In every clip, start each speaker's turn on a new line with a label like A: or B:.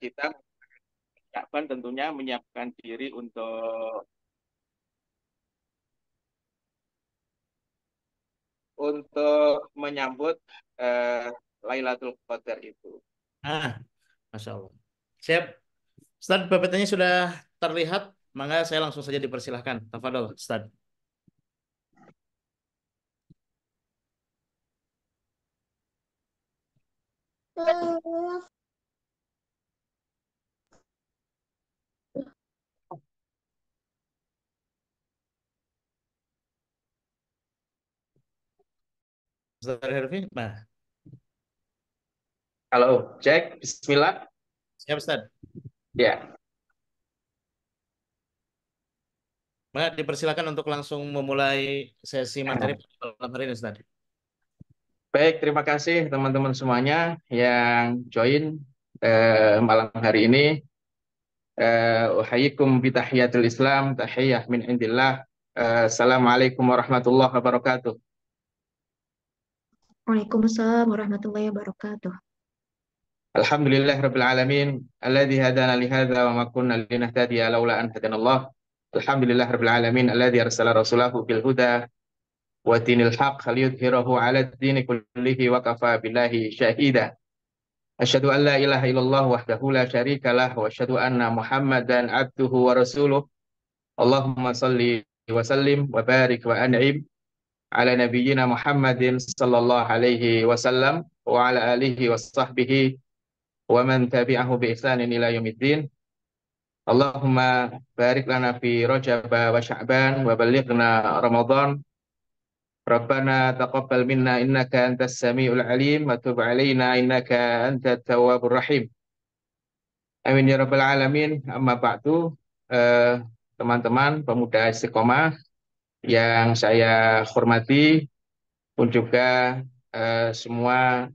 A: kita menyiapkan tentunya menyiapkan diri untuk menyambut eh, Lailatul Qadar itu.
B: Ah, Masya Allah. Siap. Ustaz, PPT-nya sudah terlihat. Maka saya langsung saja dipersilahkan. Tafadhol, Ustaz. Ustaz Herfi. Nah,
A: Halo, cek, Bismillah.
B: siap, Ustaz.
A: Ya,
B: Maka dipersilakan untuk langsung memulai sesi materi pada malam hari ini, Ustaz.
A: baik, terima kasih teman-teman semuanya yang join malam hari ini. Uhayyikum bitahiyatul Islam, tahiyah min indillah. Assalamualaikum warahmatullahi wabarakatuh.
C: Waalaikumsalam warahmatullahi wabarakatuh.
A: Alhamdulillah rabbil alamin alladzi hadana li hadza wa ma kunna linahtadiya laula an hadanallah. Alhamdulillah rabbil alamin alladzi arsala rasulahu bil huda wa dinil haq liyudhhirahu 'ala ad-dini kullihi wa kafa billahi syahida. Asyhadu an la ilaha illallah wahdahu la syarika lah wa asyhadu anna Muhammadan abduhu wa rasuluh. Allahumma salli wa sallim wa barik wa an'im ala nabiyyina Muhammadin sallallahu alaihi wasallam wa ala alihi wa sahbihi wa man tabi'ahu bi ihsanin ila yaumiddin. Allahumma barik lana fi Rajab wa Sya'ban wa ballighna Ramadan. Rabbana taqabbal minna innaka antas samiul alim wa tub alaina innaka antat tawwabur rahim. Amin ya rabbal alamin. Amma ba'du. Eh, Teman-teman pemuda Istiqomah yang saya hormati, pun juga semua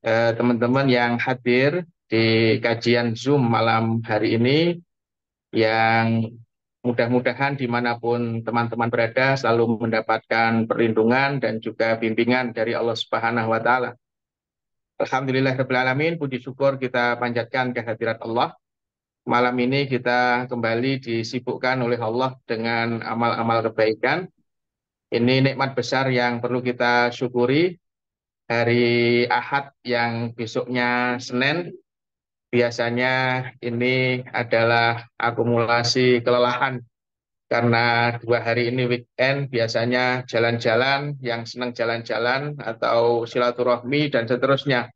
A: teman-teman yang hadir di kajian Zoom malam hari ini, yang mudah-mudahan dimanapun teman-teman berada selalu mendapatkan perlindungan dan juga bimbingan dari Allah Subhanahu wa Ta'ala. Alhamdulillahirabbil alamin, puji syukur kita panjatkan kehadirat Allah. Malam ini kita kembali disibukkan oleh Allah dengan amal-amal kebaikan. Ini nikmat besar yang perlu kita syukuri. Hari Ahad yang besoknya Senin, biasanya ini adalah akumulasi kelelahan karena 2 hari ini weekend, biasanya jalan-jalan, yang senang jalan-jalan atau silaturahmi dan seterusnya.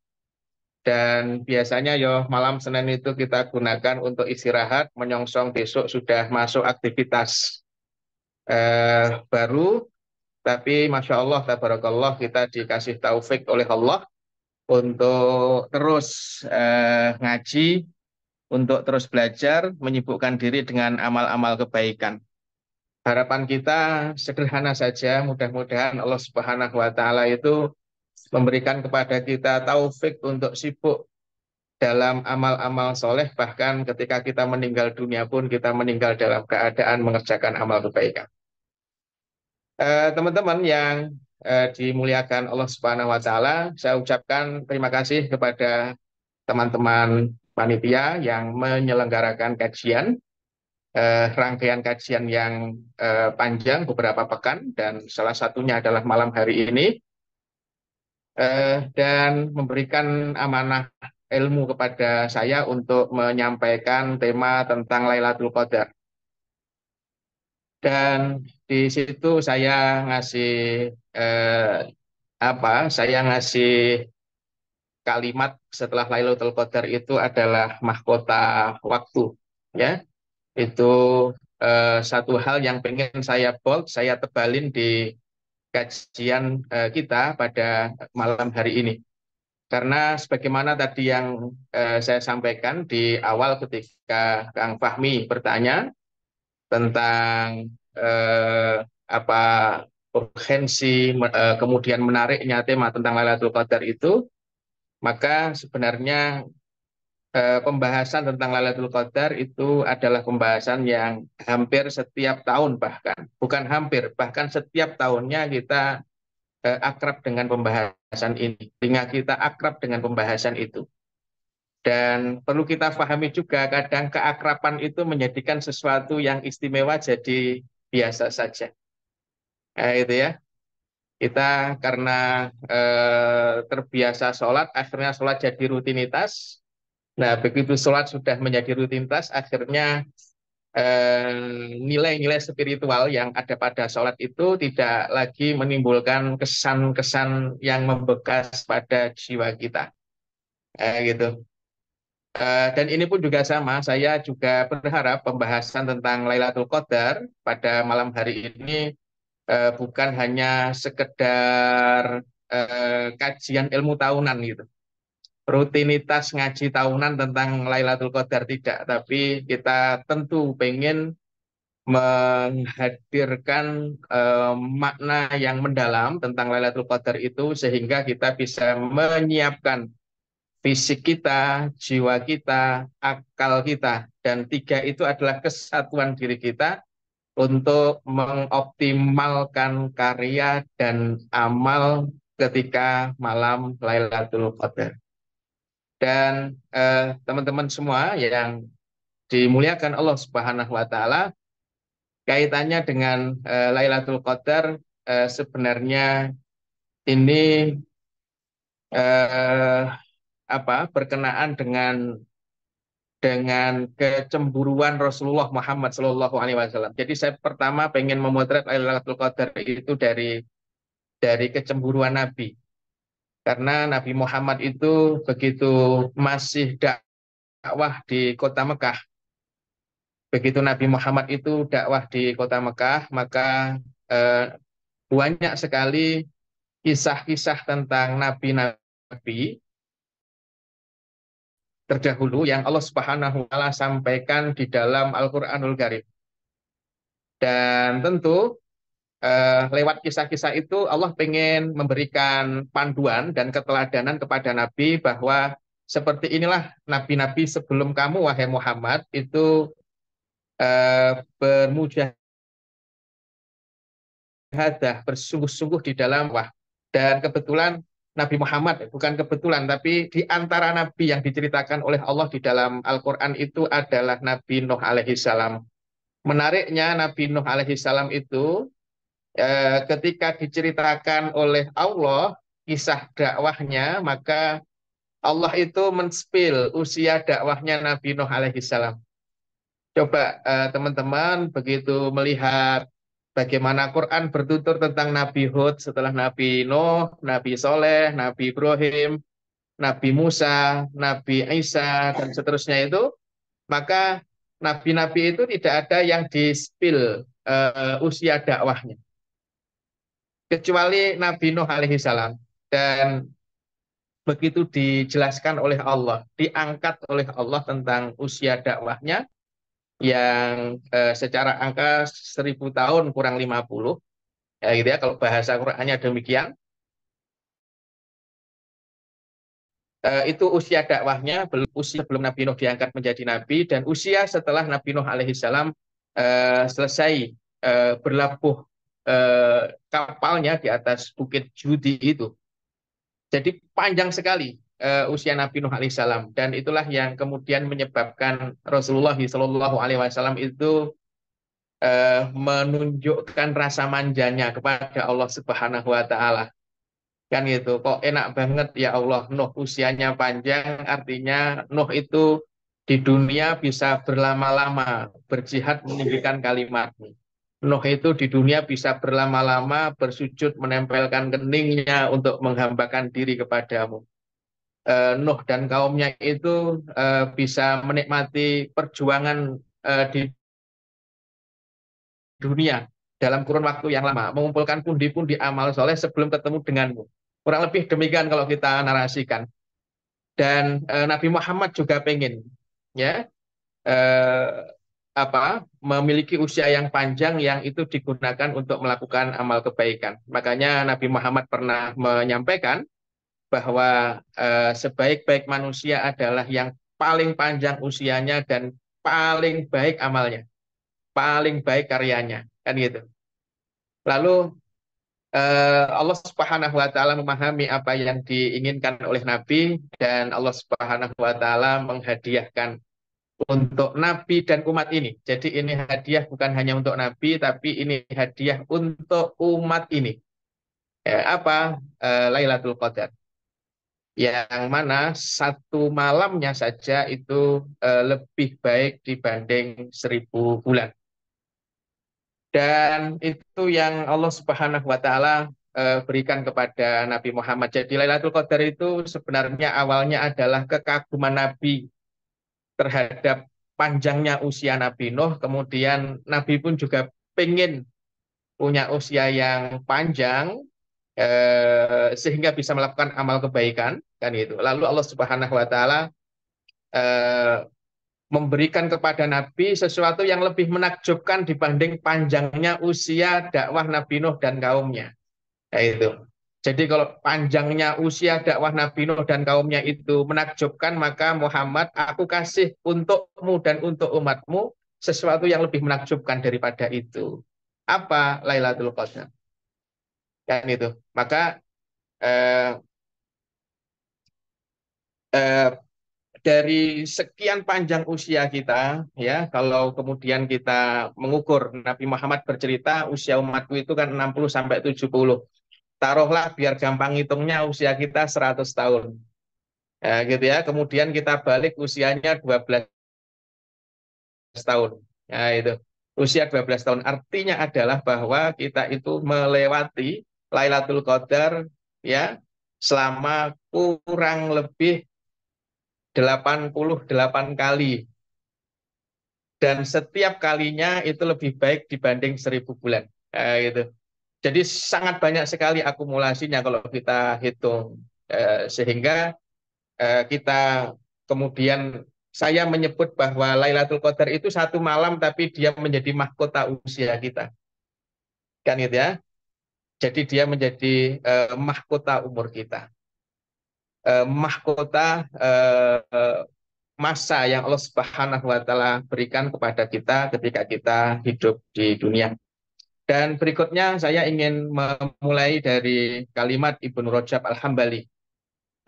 A: Dan biasanya yo malam Senin itu kita gunakan untuk istirahat, menyongsong besok sudah masuk aktivitas baru. Tapi Masya Allah, tabarakallah, kita dikasih taufik oleh Allah untuk terus ngaji, untuk terus belajar, menyibukkan diri dengan amal-amal kebaikan. Harapan kita sederhana saja, mudah-mudahan Allah Subhanahu wa Ta'ala itu memberikan kepada kita taufik untuk sibuk dalam amal-amal soleh, bahkan ketika kita meninggal dunia pun kita meninggal dalam keadaan mengerjakan amal kebaikan. Teman-teman yang dimuliakan Allah Subhanahu wa Ta'ala, saya ucapkan terima kasih kepada teman-teman panitia yang menyelenggarakan kajian, rangkaian kajian yang panjang beberapa pekan, dan salah satunya adalah malam hari ini, dan memberikan amanah ilmu kepada saya untuk menyampaikan tema tentang Lailatul Qadar. Dan di situ saya ngasih eh, saya ngasih kalimat setelah Lailatul Qadar itu adalah mahkota waktu, ya. Itu satu hal yang pengen saya bold, saya tebalin di kajian kita pada malam hari ini. Karena sebagaimana tadi yang saya sampaikan di awal ketika Kang Fahmi bertanya tentang apa urgensi kemudian menariknya tema tentang Lailatul Qadar itu, maka sebenarnya pembahasan tentang Lailatul Qadar itu adalah pembahasan yang hampir setiap tahun, bahkan bukan hampir, bahkan setiap tahunnya kita akrab dengan pembahasan ini, sehingga kita akrab dengan pembahasan itu. Dan perlu kita pahami juga kadang keakraban itu menjadikan sesuatu yang istimewa jadi biasa saja. Itu ya. Kita karena terbiasa sholat, akhirnya sholat jadi rutinitas. Nah, begitu sholat sudah menjadi rutinitas, akhirnya nilai-nilai spiritual yang ada pada sholat itu tidak lagi menimbulkan kesan-kesan yang membekas pada jiwa kita. Gitu. Dan ini pun juga sama, saya juga berharap pembahasan tentang Lailatul Qadar pada malam hari ini bukan hanya sekedar kajian ilmu tahunan gitu. Rutinitas ngaji tahunan tentang Lailatul Qadar tidak, tapi kita tentu pengen menghadirkan makna yang mendalam tentang Lailatul Qadar itu sehingga kita bisa menyiapkan fisik kita, jiwa kita, akal kita, dan tiga itu adalah kesatuan diri kita untuk mengoptimalkan karya dan amal ketika malam Lailatul Qadar. Dan teman-teman semua yang dimuliakan Allah Subhanahu wa taala, kaitannya dengan Lailatul Qadar sebenarnya ini eh, berkenaan dengan kecemburuan Rasulullah Muhammad Shallallahu Alaihi Wasallam. Jadi saya pertama pengen memotret Lailatul Qadar itu dari kecemburuan Nabi, karena Nabi Muhammad itu begitu masih dakwah di kota Mekah, begitu Nabi Muhammad itu dakwah di kota Mekah, maka banyak sekali kisah-kisah tentang nabi-nabi terdahulu yang Allah Subhanahu wa taala sampaikan di dalam Al-Qur'anul Karim. Dan tentu lewat kisah-kisah itu Allah pengen memberikan panduan dan keteladanan kepada Nabi bahwa seperti inilah nabi-nabi sebelum kamu wahai Muhammad itu bermujahadah, bersungguh-sungguh di dalam wah. Dan kebetulan Nabi Muhammad, bukan kebetulan, tapi di antara nabi yang diceritakan oleh Allah di dalam Al-Quran itu adalah Nabi Nuh alaihi salam. Menariknya Nabi Nuh alaihi salam itu ketika diceritakan oleh Allah kisah dakwahnya, maka Allah itu men-spill usia dakwahnya Nabi Nuh alaihi salam. Coba teman-teman begitu melihat bagaimana Quran bertutur tentang Nabi Hud setelah Nabi Nuh, Nabi Soleh, Nabi Ibrahim, Nabi Musa, Nabi Isa, dan seterusnya itu, maka nabi-nabi itu tidak ada yang di-spill usia dakwahnya, kecuali Nabi Nuh alaihi salam. Dan begitu dijelaskan oleh Allah, diangkat oleh Allah tentang usia dakwahnya, yang secara angka 1000 tahun kurang 50, ya gitu ya, kalau bahasa Qur'annya demikian. Itu usia dakwahnya, usia sebelum Nabi Nuh diangkat menjadi nabi, dan usia setelah Nabi Nuh alaihi salam selesai berlabuh kapalnya di atas Bukit Judi itu. Jadi panjang sekali usia Nabi Nuh alaihissalam, dan itulah yang kemudian menyebabkan Rasulullah Shallallahu Alaihi Wasallam itu menunjukkan rasa manjanya kepada Allah Subhanahu Wa Taala. Kan gitu, kok enak banget ya Allah, Nuh usianya panjang, artinya Nuh itu di dunia bisa berlama-lama berjihad meninggikan kalimat-Mu. Nuh itu di dunia bisa berlama-lama bersujud menempelkan keningnya untuk menghambakan diri kepadamu. Nuh dan kaumnya itu bisa menikmati perjuangan di dunia dalam kurun waktu yang lama, mengumpulkan pundi-pundi amal soleh sebelum ketemu denganmu. Kurang lebih demikian kalau kita narasikan. Dan Nabi Muhammad juga pengen ya eh, memiliki usia yang panjang yang itu digunakan untuk melakukan amal kebaikan. Makanya Nabi Muhammad pernah menyampaikan bahwa sebaik-baik manusia adalah yang paling panjang usianya dan paling baik amalnya, paling baik karyanya, kan gitu. Lalu Allah Subhanahu wa taala memahami apa yang diinginkan oleh Nabi, dan Allah Subhanahu wa taala menghadiahkan untuk Nabi dan umat ini. Jadi ini hadiah bukan hanya untuk Nabi, tapi ini hadiah untuk umat ini. Apa? Lailatul Qadar. Yang mana satu malamnya saja itu lebih baik dibanding 1000 bulan. Dan itu yang Allah Subhanahu wa taala berikan kepada Nabi Muhammad. Jadi Lailatul Qadar itu sebenarnya awalnya adalah kekaguman Nabi terhadap panjangnya usia Nabi Nuh. Kemudian Nabi pun juga pengen punya usia yang panjang, sehingga bisa melakukan amal kebaikan, kan itu. Lalu Allah Subhanahu wa taala eh, memberikan kepada Nabi sesuatu yang lebih menakjubkan dibanding panjangnya usia dakwah Nabi Nuh dan kaumnya. Itu. Jadi kalau panjangnya usia dakwah Nabi Nuh dan kaumnya itu menakjubkan, maka Muhammad, aku kasih untukmu dan untuk umatmu sesuatu yang lebih menakjubkan daripada itu. Apa? Lailatul Qadar. Kan itu. Maka eh, eh, dari sekian panjang usia kita, ya, kalau kemudian kita mengukur, Nabi Muhammad bercerita usia umatku itu kan 60 sampai 70. Taruhlah biar gampang hitungnya usia kita 100 tahun. Ya, gitu ya. Kemudian kita balik usianya 12 tahun. Ya, itu. Usia 12 tahun artinya adalah bahwa kita itu melewati Lailatul Qadar, ya, selama kurang lebih 88 kali, dan setiap kalinya itu lebih baik dibanding 1000 bulan. Gitu. Jadi sangat banyak sekali akumulasinya kalau kita hitung. Sehingga kita kemudian saya menyebut bahwa Lailatul Qadar itu satu malam tapi dia menjadi mahkota usia kita. Kan gitu ya. Jadi dia menjadi mahkota umur kita. Mahkota masa yang Allah Subhanahu wa taala berikan kepada kita ketika kita hidup di dunia. Dan berikutnya saya ingin memulai dari kalimat Ibnu Rajab Al-Hambali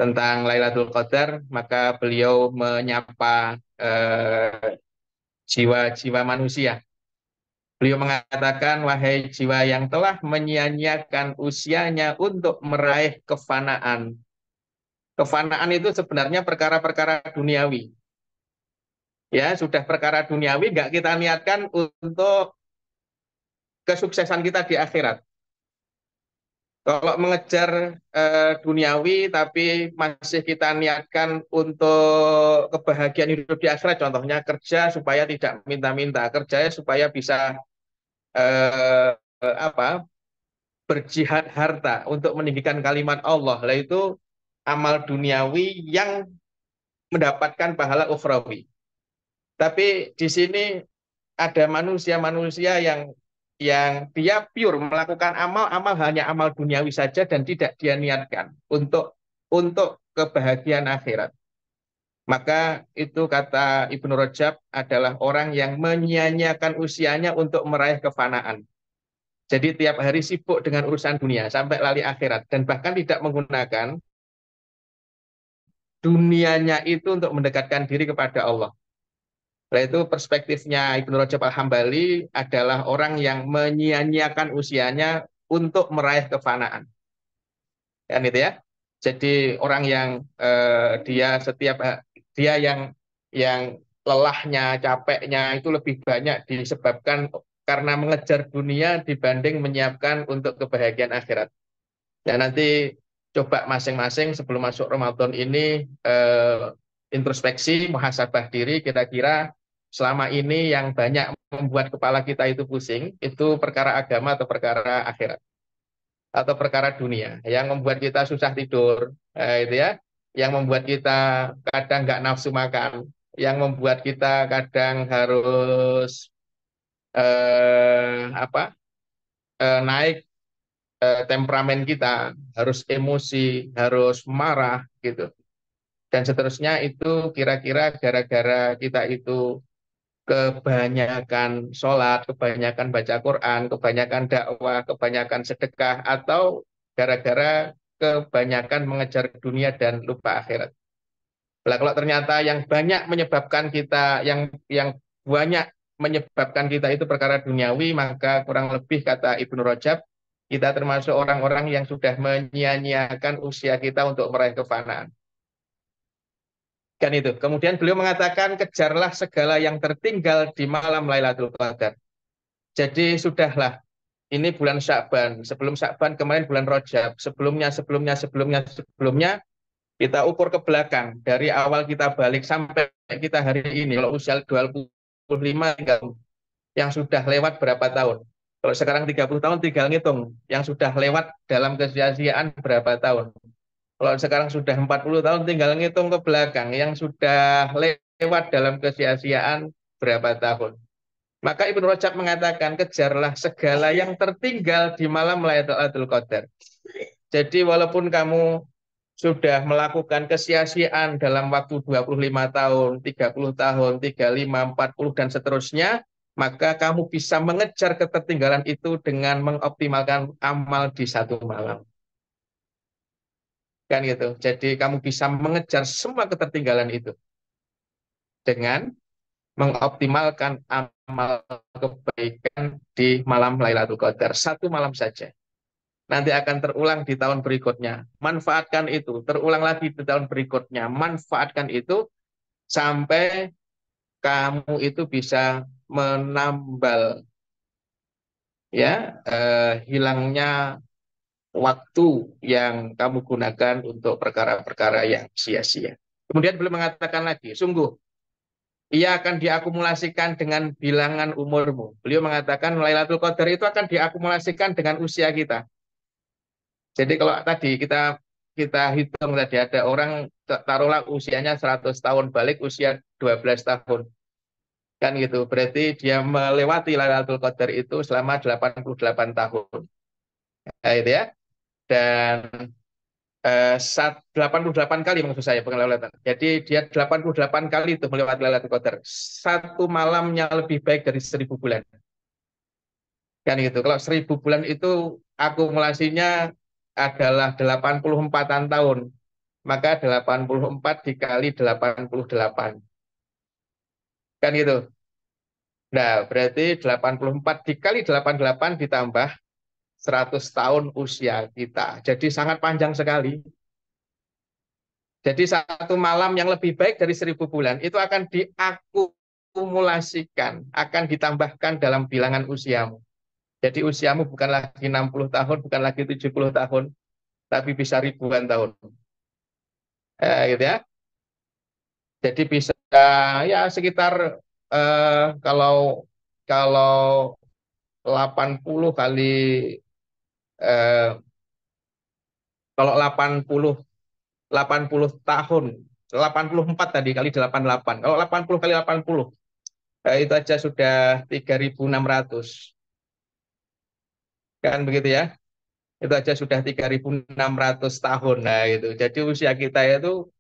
A: tentang Lailatul Qadar. Maka beliau menyapa jiwa-jiwa manusia. Beliau mengatakan, wahai jiwa yang telah menyia-nyiakan usianya untuk meraih kefanaan. Kefanaan itu sebenarnya perkara-perkara duniawi. Ya, sudah perkara duniawi, nggak kita niatkan untuk kesuksesan kita di akhirat. Kalau mengejar duniawi tapi masih kita niatkan untuk kebahagiaan hidup di akhirat, contohnya kerja supaya tidak minta-minta, kerja supaya bisa apa, berjihad harta untuk meninggikan kalimat Allah, lah itu amal duniawi yang mendapatkan pahala ukhrawi. Tapi di sini ada manusia-manusia yang dia pure melakukan amal hanya amal duniawi saja dan tidak dia niatkan untuk kebahagiaan akhirat. Maka itu kata Ibnu Rajab adalah orang yang menyia-nyiakan usianya untuk meraih kefanaan. Jadi tiap hari sibuk dengan urusan dunia sampai lali akhirat dan bahkan tidak menggunakan dunianya itu untuk mendekatkan diri kepada Allah. Nah, itu perspektifnya Ibnu Rajab Al-Hambali adalah orang yang menyia-nyiakan usianya untuk meraih kefanaan. Kan itu ya. Jadi orang yang dia yang lelahnya, capeknya itu lebih banyak disebabkan karena mengejar dunia dibanding menyiapkan untuk kebahagiaan akhirat. Ya nanti coba masing-masing sebelum masuk Ramadan ini introspeksi, muhasabah diri, kira-kira selama ini yang banyak membuat kepala kita itu pusing, itu perkara agama atau perkara akhirat, atau perkara dunia, yang membuat kita susah tidur, itu ya, yang membuat kita kadang nggak nafsu makan, yang membuat kita kadang harus apa naik temperamen kita, harus emosi, harus marah gitu. Dan seterusnya itu kira-kira gara-gara kita itu kebanyakan sholat, kebanyakan baca Quran, kebanyakan dakwah, kebanyakan sedekah, atau gara-gara kebanyakan mengejar dunia dan lupa akhirat. Nah, kalau ternyata yang banyak menyebabkan kita, yang banyak menyebabkan kita itu perkara duniawi, maka kurang lebih kata Ibnu Rajab, kita termasuk orang-orang yang sudah menyia-nyiakan usia kita untuk meraih kefanaan. Kan itu. Kemudian beliau mengatakan, kejarlah segala yang tertinggal di malam Lailatul Qadar. Jadi sudahlah, ini bulan Sya'ban. Sebelum Sya'ban kemarin bulan Rajab. Sebelumnya, kita ukur ke belakang. Dari awal kita balik sampai kita hari ini. Kalau usia 25, yang sudah lewat berapa tahun? Kalau sekarang 30 tahun, tinggal ngitung. Yang sudah lewat dalam kesia-siaan berapa tahun? Kalau sekarang sudah 40 tahun, tinggal ngitung ke belakang. Yang sudah lewat dalam kesia-siaan berapa tahun? Maka Ibnu Rajab mengatakan, kejarlah segala yang tertinggal di malam Lailatul Qadar. Jadi walaupun kamu sudah melakukan kesia-siaan dalam waktu 25 tahun, 30 tahun, 35, 40, dan seterusnya, maka kamu bisa mengejar ketertinggalan itu dengan mengoptimalkan amal di satu malam. Kan gitu. Jadi kamu bisa mengejar semua ketertinggalan itu dengan mengoptimalkan amal kebaikan di malam Lailatul Qadar. Satu malam saja. Nanti akan terulang di tahun berikutnya. Manfaatkan itu. Terulang lagi di tahun berikutnya. Manfaatkan itu sampai kamu itu bisa menambal hilangnya waktu yang kamu gunakan untuk perkara-perkara yang sia-sia. Kemudian beliau mengatakan lagi, sungguh ia akan diakumulasikan dengan bilangan umurmu. Beliau mengatakan Lailatul Qadar itu akan diakumulasikan dengan usia kita. Jadi kalau tadi kita hitung tadi ada orang taruhlah usianya 100 tahun, balik usia 12 tahun. Kan gitu. Berarti dia melewati Lailatul Qadar itu selama 88 tahun. Nah, itu ya. Dan 88 kali maksud saya pengelewatan. Jadi dia 88 kali itu melewati Lailatul Qadar. Satu malamnya lebih baik dari 1000 bulan. Kan gitu. Kalau 1000 bulan itu akumulasinya adalah 84-an tahun. Maka 84 dikali 88. Kan gitu. Nah, berarti 84 dikali 88 ditambah 100 tahun usia kita. Jadi sangat panjang sekali. Jadi satu malam yang lebih baik dari 1000 bulan itu akan diakumulasikan, akan ditambahkan dalam bilangan usiamu. Jadi usiamu bukan lagi 60 tahun, bukan lagi 70 tahun, tapi bisa ribuan tahun. Gitu ya. Jadi bisa ya sekitar kalau kalau 80 kali eh, kalau 80 tahun, 84 tadi kali 88. Kalau 80 kali 80 itu aja sudah 3.600. Kan begitu ya? Itu aja sudah 3.600 tahun. Nah, itu. Jadi usia kita itu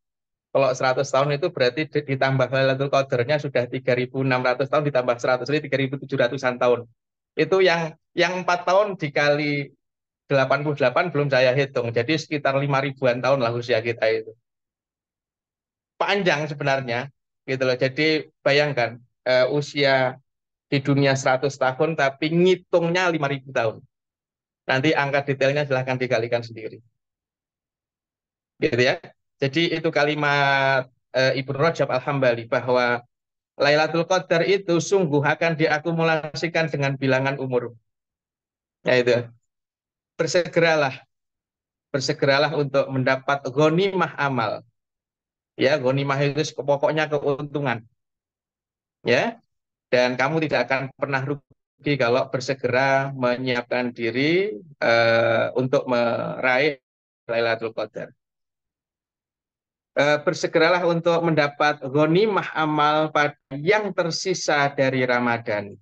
A: kalau 100 tahun itu berarti ditambah Lailatul Qadarnya sudah 3.600 tahun ditambah 100, jadi 3.700-an tahun. Itu yang 4 tahun dikali 88 belum saya hitung. Jadi sekitar 5.000-an tahun lah usia kita itu. Panjang sebenarnya gitu loh. Jadi bayangkan usia di dunia 100 tahun tapi ngitungnya 5.000 tahun. Nanti angka detailnya silahkan dikalikan sendiri. Gitu ya. Jadi itu kalimat Ibnu Rajab Al-Hambali bahwa Lailatul Qadar itu sungguh akan diakumulasikan dengan bilangan umur. Ya itu. Bersegeralah, bersegeralah untuk mendapat ghanimah amal. Ya, ghanimah itu pokoknya keuntungan. Ya, dan kamu tidak akan pernah rugi kalau bersegera menyiapkan diri untuk meraih Lailatul Qadar. Bersegeralah untuk mendapat ghanimah amal pada yang tersisa dari Ramadan.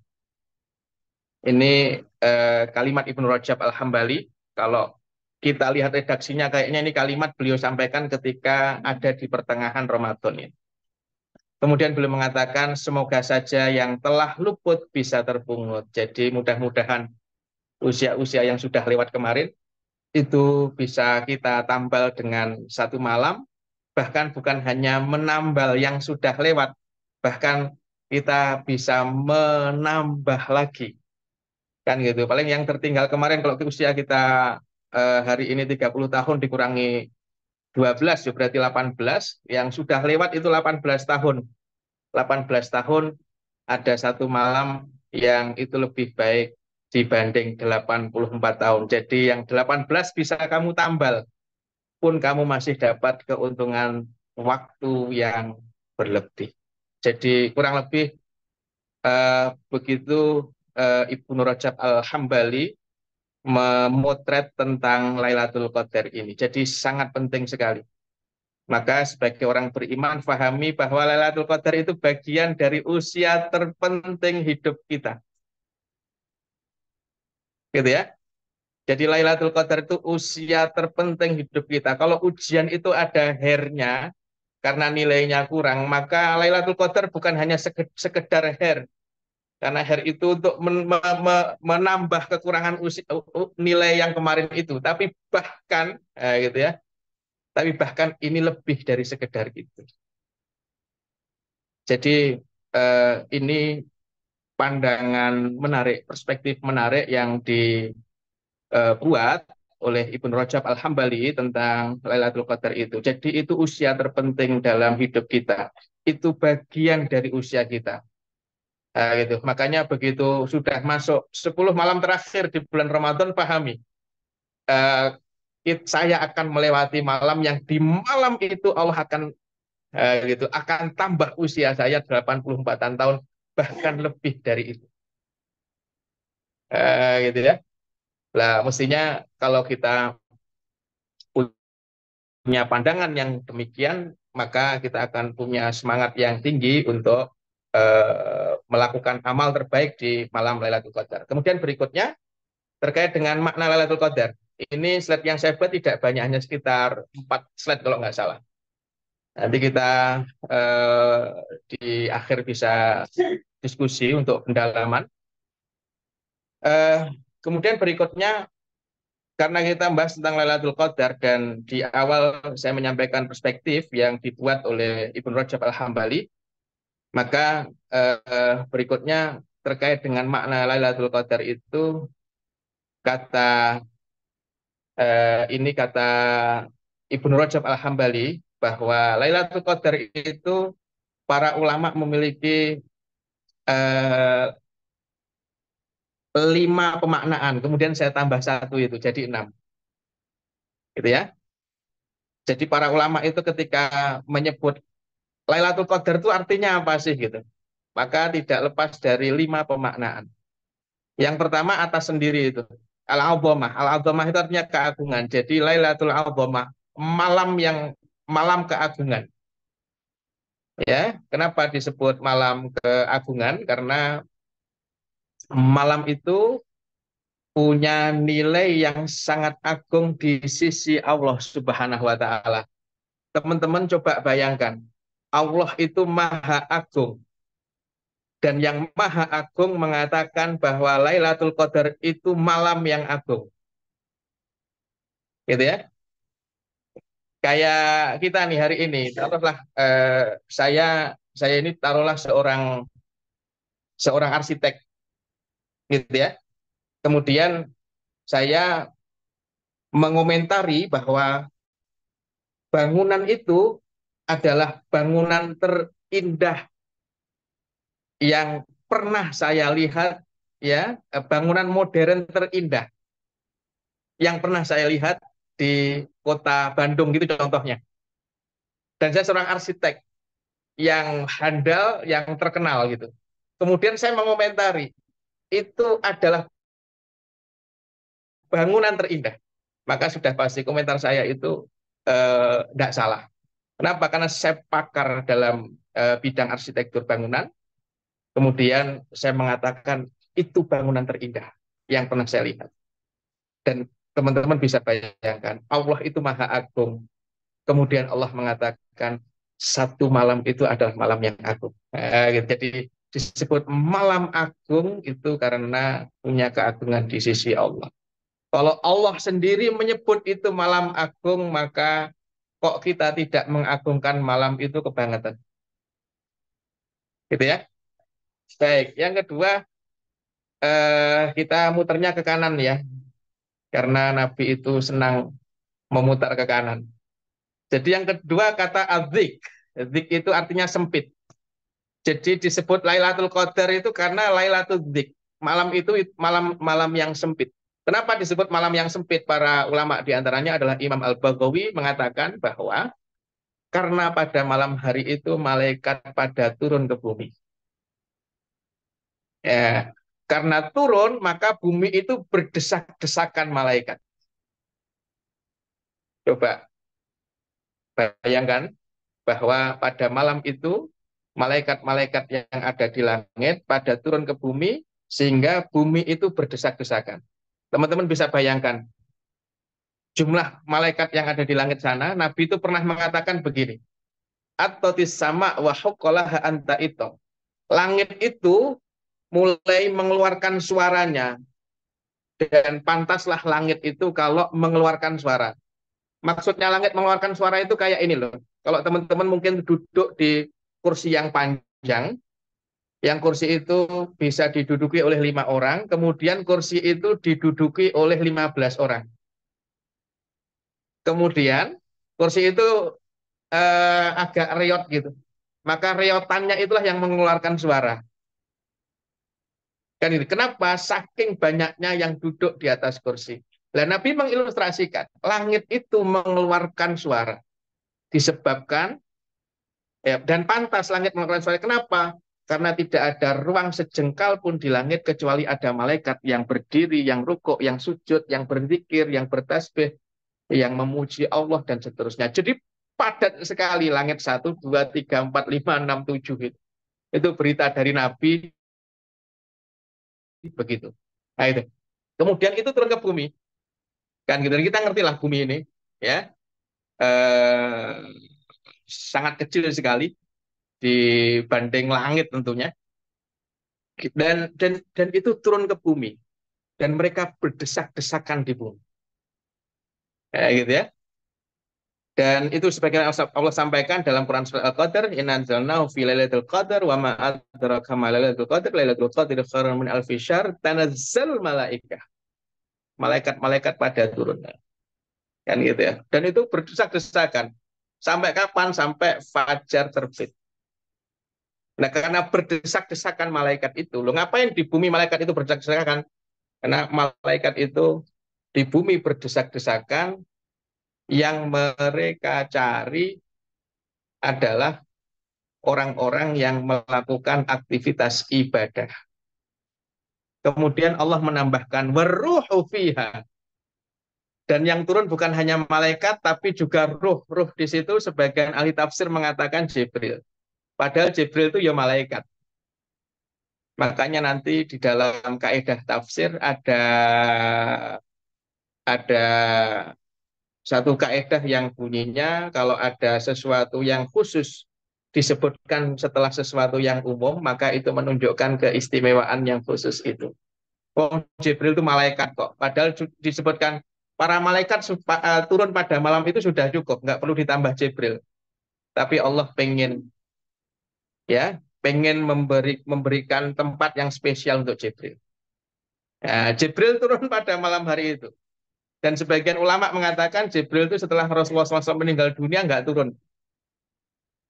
A: Ini kalimat Ibnu Rajab Al-Hambali. Kalau kita lihat redaksinya kayaknya ini kalimat beliau sampaikan ketika ada di pertengahan Ramadan ini. Kemudian beliau mengatakan semoga saja yang telah luput bisa terpungut. Jadi mudah-mudahan usia-usia yang sudah lewat kemarin itu bisa kita tambal dengan satu malam, bahkan bukan hanya menambal yang sudah lewat, bahkan kita bisa menambah lagi. Kan gitu. Paling yang tertinggal kemarin kalau usia kita hari ini 30 tahun dikurangi 12 ya berarti 18, yang sudah lewat itu 18 tahun. 18 tahun ada satu malam yang itu lebih baik dibanding 84 tahun. Jadi yang 18 bisa kamu tambal, pun kamu masih dapat keuntungan waktu yang berlebih. Jadi kurang lebih begitu Ibnu Rajab Al-Hambali memotret tentang Lailatul Qadar ini. Jadi sangat penting sekali. Maka sebagai orang beriman, fahami bahwa Lailatul Qadar itu bagian dari usia terpenting hidup kita. Gitu ya. Jadi Lailatul Qadar itu usia terpenting hidup kita. Kalau ujian itu ada hairnya, karena nilainya kurang, maka Lailatul Qadar bukan hanya sekedar hair. Karena hair itu untuk menambah kekurangan nilai yang kemarin itu. Tapi bahkan, gitu ya. Tapi bahkan ini lebih dari sekedar itu. Jadi ini pandangan menarik, perspektif menarik yang dibuat oleh Ibnu Rajab Al-Hambali tentang Lailatul Qadar itu. Jadi itu usia terpenting dalam hidup kita. Itu bagian dari usia kita. Gitu. Makanya begitu sudah masuk 10 malam terakhir di bulan Ramadan, pahami. Uh, saya akan melewati malam yang di malam itu Allah akan gitu akan tambah usia saya 84 tahun, bahkan lebih dari itu. Gitu ya. Lah mestinya kalau kita punya pandangan yang demikian, maka kita akan punya semangat yang tinggi untuk melakukan amal terbaik di malam Lailatul Qadar. Kemudian berikutnya terkait dengan makna Lailatul Qadar. Ini slide yang saya buat tidak banyak, hanya sekitar 4 slide kalau nggak salah. Nanti kita di akhir bisa diskusi untuk pendalaman. Kemudian berikutnya, karena kita membahas tentang Lailatul Qadar dan di awal saya menyampaikan perspektif yang dibuat oleh Ibnu Rajab Al-Hambali, maka berikutnya terkait dengan makna Lailatul Qadar itu kata ini kata Ibnu Rajab Al-Hambali bahwa Lailatul Qadar itu para ulama memiliki 5 pemaknaan. Kemudian saya tambah 1 itu jadi 6. Gitu ya. Jadi para ulama itu ketika menyebut Lailatul Qadar itu artinya apa sih gitu. Maka tidak lepas dari 5 pemaknaan. Yang pertama atas sendiri itu. Al-Azamah. Al-Azamah itu artinya keagungan. Jadi Lailatul Azamah, malam keagungan. Ya, kenapa disebut malam keagungan? Karena malam itu punya nilai yang sangat agung di sisi Allah Subhanahu wa Ta'ala. Teman-teman coba bayangkan, Allah itu Maha Agung. Dan yang Maha Agung mengatakan bahwa Lailatul Qadar itu malam yang agung. Gitu ya. Kayak kita nih hari ini, taruhlah saya ini taruhlah seorang arsitek gitu ya. Kemudian saya mengomentari bahwa bangunan itu adalah bangunan terindah yang pernah saya lihat, ya, bangunan modern terindah yang pernah saya lihat di kota Bandung gitu contohnya. Dan saya seorang arsitek yang handal, yang terkenal gitu. Kemudian saya mengomentari itu adalah bangunan terindah. Maka sudah pasti komentar saya itu tidak salah. Kenapa? Karena saya pakar dalam bidang arsitektur bangunan. Kemudian saya mengatakan itu bangunan terindah yang pernah saya lihat. Dan teman-teman bisa bayangkan, Allah itu Maha Agung. Kemudian Allah mengatakan, satu malam itu adalah malam yang agung. Gitu. Jadi disebut malam agung itu karena punya keagungan di sisi Allah. Kalau Allah sendiri menyebut itu malam agung, maka kok kita tidak mengagungkan malam itu kebangetan. Gitu ya. Baik, yang kedua kita muternya ke kanan ya. Karena Nabi itu senang memutar ke kanan. Jadi yang kedua kata adzik. Zik itu artinya sempit. Jadi disebut Lailatul Qadar itu karena Lailatul Zik. Malam itu malam yang sempit. Kenapa disebut malam yang sempit? Para ulama diantaranya adalah Imam Al-Baghawi mengatakan bahwa karena pada malam hari itu malaikat pada turun ke bumi. Ya, karena turun maka bumi itu berdesak-desakan malaikat. Coba bayangkan bahwa pada malam itu malaikat-malaikat yang ada di langit pada turun ke bumi sehingga bumi itu berdesak-desakan. Teman-teman bisa bayangkan jumlah malaikat yang ada di langit sana. Nabi itu pernah mengatakan begini, At-totis sama wa huqqalaha anta itu. Langit itu mulai mengeluarkan suaranya dan pantaslah langit itu kalau mengeluarkan suara. Maksudnya langit mengeluarkan suara itu kayak ini loh. Kalau teman-teman mungkin duduk di kursi yang panjang, yang kursi itu bisa diduduki oleh 5 orang, kemudian kursi itu diduduki oleh 15 orang. Kemudian kursi itu agak reot gitu. Maka reotannya itulah yang mengeluarkan suara. Kan itu. Kenapa? Saking banyaknya yang duduk di atas kursi. Dan Nabi mengilustrasikan, langit itu mengeluarkan suara. Disebabkan, ya, dan pantas langit mengeluarkan suara. Kenapa? Karena tidak ada ruang sejengkal pun di langit kecuali ada malaikat yang berdiri, yang rukuk, yang sujud, yang berzikir, yang bertasbih, yang memuji Allah dan seterusnya. Jadi padat sekali langit 1, 2, 3, 4, 5, 6, 7 itu. Itu berita dari Nabi begitu. Nah itu. Kemudian itu turun ke bumi. Kan gitu. Kita ngerti lah bumi ini ya eh, sangat kecil sekali dibanding langit tentunya. Dan itu turun ke bumi dan mereka berdesak-desakan di bumi. Kayak gitu ya. Dan itu sebagian Allah sampaikan dalam Quran surah Al-Qadar, inna anzalnahu fi lailatul qadar wa ma adraka ma lailatul qadar, lailatul qadri khairun min alfi syahr, tanazzal malaikah. Malaikat-malaikat pada turun. Kan gitu ya. Dan itu berdesak-desakan. Sampai kapan? Sampai fajar terbit. Nah, karena berdesak-desakan malaikat itu, lo ngapain di bumi malaikat itu berdesak-desakan? Karena malaikat itu di bumi berdesak-desakan, yang mereka cari adalah orang-orang yang melakukan aktivitas ibadah. Kemudian Allah menambahkan waruhu fiha. Dan yang turun bukan hanya malaikat tapi juga ruh. Ruh di situ sebagian ahli tafsir mengatakan Jibril. Padahal Jibril itu ya malaikat. Makanya nanti di dalam kaidah tafsir ada satu kaidah yang bunyinya kalau ada sesuatu yang khusus disebutkan setelah sesuatu yang umum, maka itu menunjukkan keistimewaan yang khusus itu. Oh, Jibril itu malaikat kok. Padahal disebutkan para malaikat turun pada malam itu sudah cukup, nggak perlu ditambah Jibril. Tapi Allah pengen memberikan tempat yang spesial untuk Jibril. Nah, Jibril turun pada malam hari itu. Dan sebagian ulama mengatakan Jibril itu setelah Rasulullah SAW meninggal dunia nggak turun.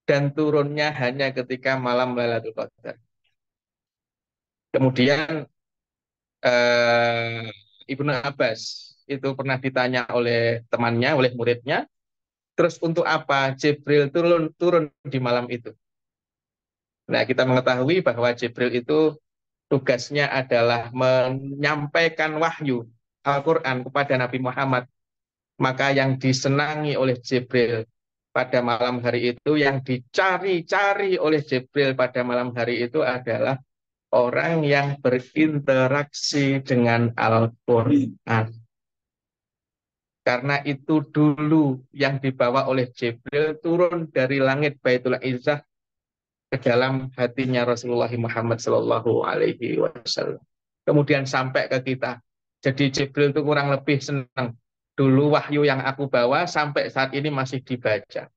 A: Dan turunnya hanya ketika malam Lailatul Qadar. Kemudian Ibnu Abbas itu pernah ditanya oleh temannya, oleh muridnya, terus untuk apa Jibril turun di malam itu? Nah, kita mengetahui bahwa Jibril itu tugasnya adalah menyampaikan wahyu Al-Quran kepada Nabi Muhammad. Maka yang disenangi oleh Jibril pada malam hari itu, yang dicari-cari oleh Jibril pada malam hari itu adalah orang yang berinteraksi dengan Al-Quran. Karena itu dulu yang dibawa oleh Jibril turun dari langit Baitul Izzah ke dalam hatinya Rasulullah Muhammad Sallallahu Alaihi Wasallam. Kemudian sampai ke kita. Jadi Jibril itu kurang lebih senang. Dulu wahyu yang aku bawa sampai saat ini masih dibaca.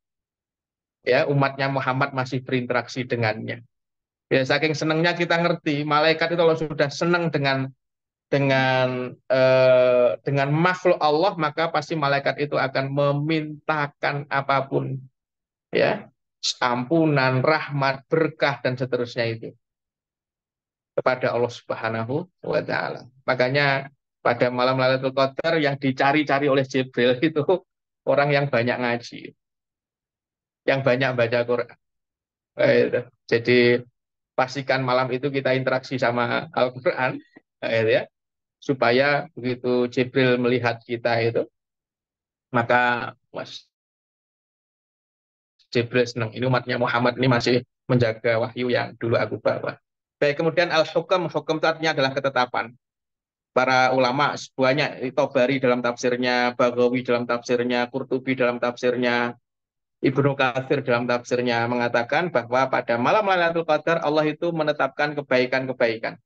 A: Ya, umatnya Muhammad masih berinteraksi dengannya. Ya, saking senangnya kita ngerti, malaikat itu kalau sudah senang dengan makhluk Allah, maka pasti malaikat itu akan memintakan apapun, ya, ampunan, rahmat, berkah dan seterusnya itu kepada Allah Subhanahu wa taala. Makanya pada malam Lailatul Qadar yang dicari-cari oleh Jibril itu orang yang banyak ngaji, yang banyak baca Quran. Itu. Jadi pastikan malam itu kita interaksi sama Al-Quran, ya, supaya begitu Jibril melihat kita itu, maka Mas Jibril senang. Ini umatnya Muhammad ini masih menjaga wahyu yang dulu aku bawa. Baik, kemudian al-hukam, hukum itu artinya adalah ketetapan. Para ulama semuanya, Tobari dalam tafsirnya, Baghawi dalam tafsirnya, Qurtubi dalam tafsirnya, Ibnu Katsir dalam tafsirnya mengatakan bahwa pada malam Lailatul Qadar Allah itu menetapkan kebaikan-kebaikan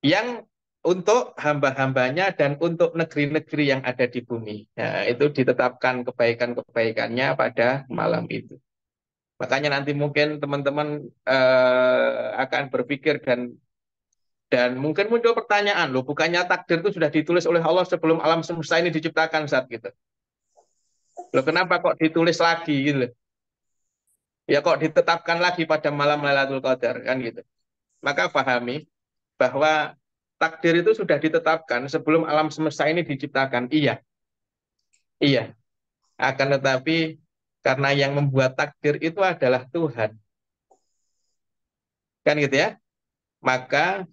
A: yang untuk hamba-hambanya dan untuk negeri-negeri yang ada di bumi. Nah, itu ditetapkan kebaikan-kebaikannya pada malam itu. Makanya nanti mungkin teman-teman akan berpikir dan mungkin muncul pertanyaan, loh bukannya takdir itu sudah ditulis oleh Allah sebelum alam semesta ini diciptakan saat gitu. Loh kenapa kok ditulis lagi gitu loh. Ya kok ditetapkan lagi pada malam Lailatul Qadar kan gitu. Maka pahami bahwa takdir itu sudah ditetapkan sebelum alam semesta ini diciptakan. Iya, iya. Akan tetapi karena yang membuat takdir itu adalah Tuhan. Kan gitu ya. Maka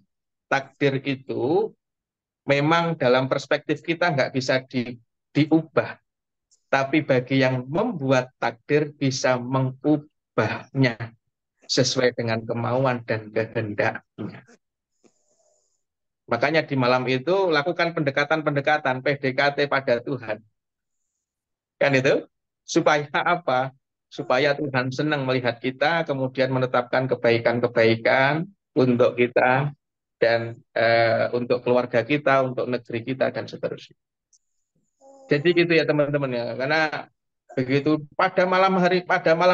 A: takdir itu memang dalam perspektif kita nggak bisa diubah. Tapi bagi yang membuat takdir bisa mengubahnya sesuai dengan kemauan dan kehendaknya. Makanya di malam itu lakukan pendekatan-pendekatan PDKT pada Tuhan. Kan itu? Supaya apa? Supaya Tuhan senang melihat kita, kemudian menetapkan kebaikan-kebaikan untuk kita dan untuk keluarga kita, untuk negeri kita dan seterusnya. Jadi gitu ya teman-teman ya. Karena begitu pada malam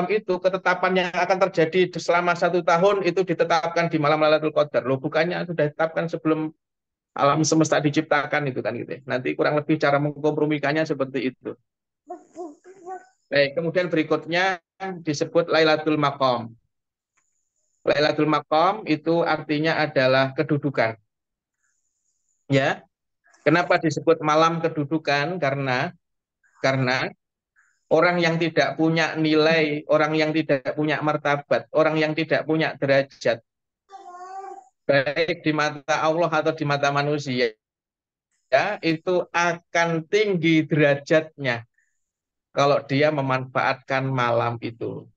A: itu ketetapan yang akan terjadi selama 1 tahun itu ditetapkan di malam Lailatul Qadar. Loh bukannya sudah ditetapkan sebelum alam semesta diciptakan itu kan gitu ya. Nanti kurang lebih cara mengkompromikannya seperti itu. Baik, kemudian berikutnya disebut Lailatul Maqam. Lailatul Maqam itu artinya adalah kedudukan. Ya, kenapa disebut malam kedudukan? Karena orang yang tidak punya nilai, orang yang tidak punya martabat, orang yang tidak punya derajat, baik di mata Allah atau di mata manusia, ya, itu akan tinggi derajatnya kalau dia memanfaatkan malam itu.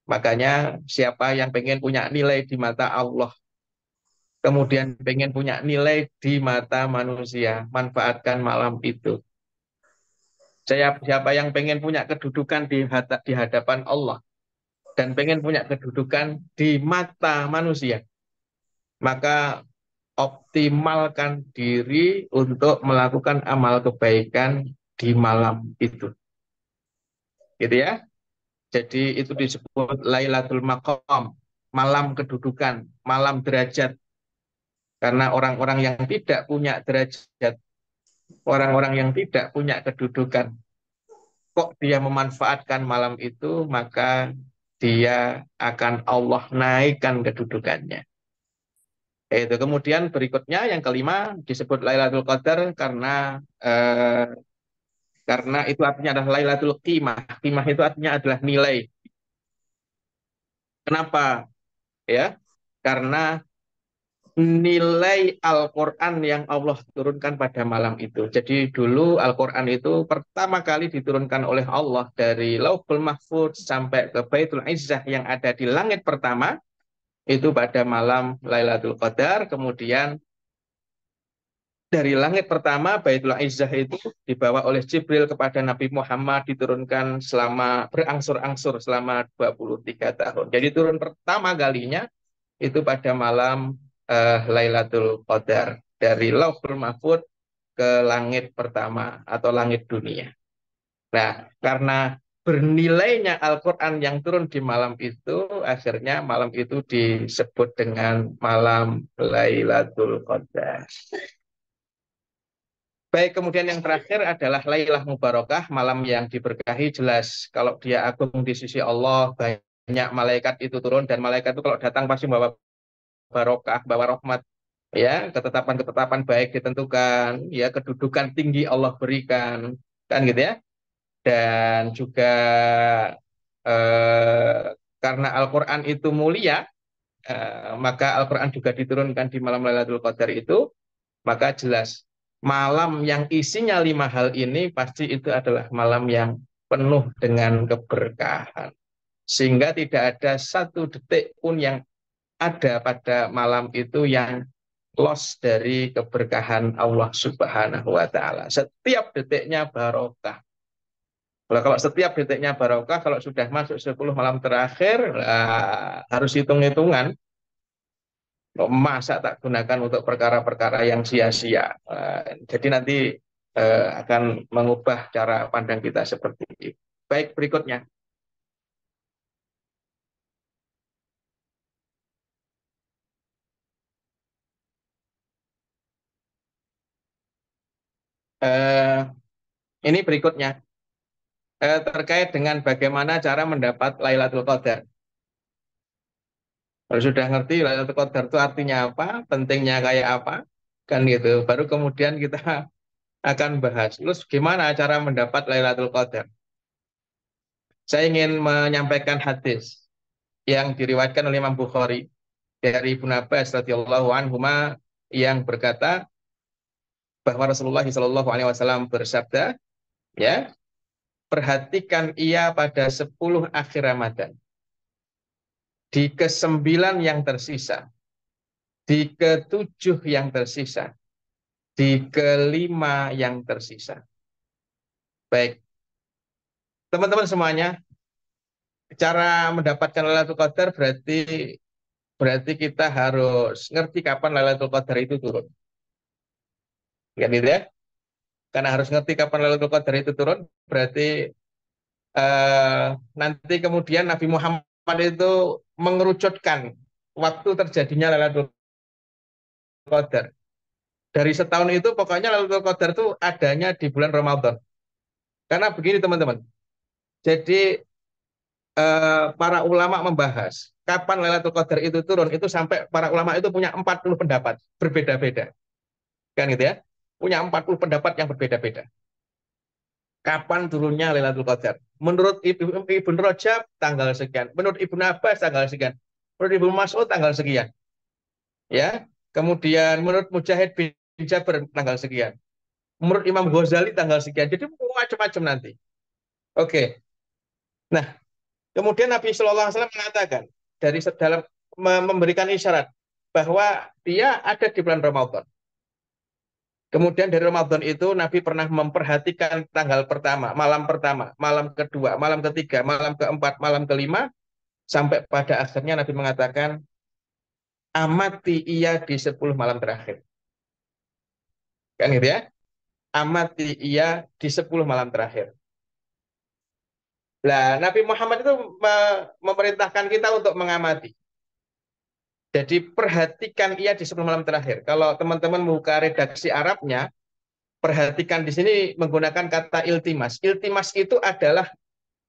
A: Makanya siapa yang pengen punya nilai di mata Allah, kemudian pengen punya nilai di mata manusia, manfaatkan malam itu. Siapa yang pengen punya kedudukan di hadapan Allah dan pengen punya kedudukan di mata manusia, maka optimalkan diri untuk melakukan amal kebaikan di malam itu. Gitu ya. Jadi itu disebut Lailatul Maqam, malam kedudukan, malam derajat. Karena orang-orang yang tidak punya derajat, orang-orang yang tidak punya kedudukan, kok dia memanfaatkan malam itu, maka dia akan Allah naikkan kedudukannya. Itu kemudian berikutnya yang kelima disebut Lailatul Qadar karena itu artinya adalah Lailatul Qimah. Qimah itu artinya adalah nilai. Kenapa? Ya, karena nilai Al-Quran yang Allah turunkan pada malam itu. Jadi dulu Al-Quran itu pertama kali diturunkan oleh Allah dari Lauhul Mahfudz sampai ke Baitul Izzah yang ada di langit pertama, itu pada malam Lailatul Qadar, kemudian dari langit pertama, Baitul Izzah itu dibawa oleh Jibril kepada Nabi Muhammad, diturunkan selama berangsur-angsur selama 23 tahun. Jadi turun pertama kalinya itu pada malam Lailatul Qadar. Dari Lauhul Mahfuz ke langit pertama atau langit dunia. Nah, karena bernilainya Al-Quran yang turun di malam itu, akhirnya malam itu disebut dengan malam Lailatul Qadar. Baik, kemudian yang terakhir adalah Lailah Mubarakah, malam yang diberkahi. Jelas kalau dia agung di sisi Allah, banyak malaikat itu turun, dan malaikat itu kalau datang pasti bawa barokah, bawa rahmat, ya, ketetapan-ketetapan baik ditentukan, ya, kedudukan tinggi Allah berikan, kan gitu ya. Dan juga eh, karena Al-Quran itu mulia, maka Al-Quran juga diturunkan di malam Lailatul Qadar itu, maka jelas malam yang isinya 5 hal ini pasti itu adalah malam yang penuh dengan keberkahan. Sehingga tidak ada satu detik pun yang ada pada malam itu yang loss dari keberkahan Allah Subhanahu wa Ta'ala. Setiap detiknya barokah. Kalau setiap detiknya barokah, kalau sudah masuk 10 malam terakhir, harus hitung-hitungan. Masa tak gunakan untuk perkara-perkara yang sia-sia. Jadi nanti akan mengubah cara pandang kita seperti itu. Baik, berikutnya. Eh, ini berikutnya. Terkait dengan bagaimana cara mendapat Lailatul Qadar. Kalau sudah ngerti Lailatul Qadar itu artinya apa, pentingnya kayak apa, kan gitu. Baru kemudian kita akan bahas. Terus gimana cara mendapat Lailatul Qadar? Saya ingin menyampaikan hadis yang diriwayatkan oleh Imam Bukhari dari Ibnu Abbas radhiyallahu anhuma yang berkata bahwa Rasulullah Shallallahu alaihi wasallam bersabda, ya, perhatikan ia pada 10 akhir Ramadan, di ke-9 yang tersisa, di ke-7 yang tersisa, di ke-5 yang tersisa. Baik, teman-teman semuanya, cara mendapatkan Lailatul Qadar berarti kita harus ngerti kapan Lailatul Qadar itu turun. Kan gitu ya? Karena harus ngerti kapan Lailatul Qadar itu turun, berarti nanti kemudian Nabi Muhammad itu mengerucutkan waktu terjadinya Lailatul Qadar. Dari setahun itu pokoknya Lailatul Qadar itu adanya di bulan Ramadan. Karena begini teman-teman. Jadi para ulama membahas kapan Lailatul Qadar itu turun, itu sampai para ulama itu punya 40 pendapat berbeda-beda. Kan gitu ya? Punya 40 pendapat yang berbeda-beda. Kapan turunnya Lailatul Qadar? Menurut Ibnu Rajab tanggal sekian, menurut Ibnu Abbas tanggal sekian, menurut Ibnu Mas'ud tanggal sekian. Ya. Kemudian menurut Mujahid bin Jabir tanggal sekian. Menurut Imam Ghazali tanggal sekian. Jadi macam-macam nanti. Oke. Nah, kemudian Nabi Shallallahu Alaihi Wasallam mengatakan dari dalam memberikan isyarat bahwa dia ada di bulan Ramadan. Kemudian dari Ramadan itu Nabi pernah memperhatikan tanggal pertama, malam kedua, malam ketiga, malam keempat, malam kelima, sampai pada akhirnya Nabi mengatakan, amati ia di 10 malam terakhir. Kan gitu ya? Amati ia di 10 malam terakhir. Nah, Nabi Muhammad itu memerintahkan kita untuk mengamati. Jadi perhatikan ia di 10 malam terakhir. Kalau teman-teman buka redaksi Arabnya, perhatikan di sini menggunakan kata iltimas. Iltimas itu adalah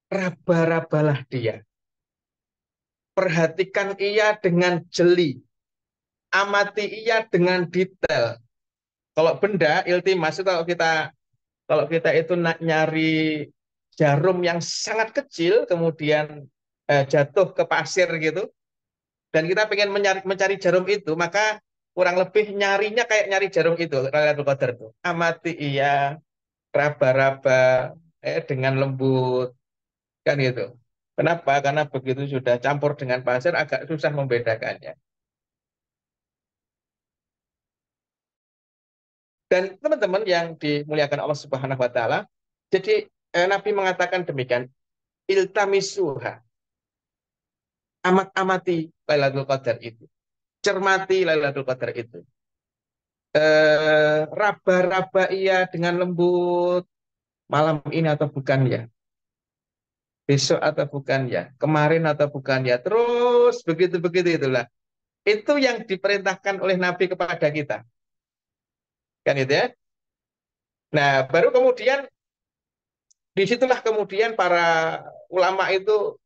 A: raba-rabalah dia. Perhatikan ia dengan jeli. Amati ia dengan detail. Kalau benda, iltimas itu kalau kita itu nyari jarum yang sangat kecil, kemudian jatuh ke pasir gitu, dan kita pengen mencari jarum itu, maka kurang lebih nyarinya kayak nyari jarum itu, Lailatul Qadar itu. Amati ia, raba-raba, dengan lembut, kan gitu. Kenapa? Karena begitu sudah campur dengan pasir, agak susah membedakannya. Dan teman-teman yang dimuliakan Allah Subhanahu wa taala, jadi Nabi mengatakan demikian, iltamisuha, amat-amati Lailatul Qadar itu, cermati Lailatul Qadar itu. Raba-raba ia dengan lembut, malam ini atau bukan ya, besok atau bukan ya, kemarin atau bukan ya, terus begitu-begitu itulah. Itu yang diperintahkan oleh Nabi kepada kita. Kan itu ya. Nah, baru kemudian disitulah kemudian para ulama itu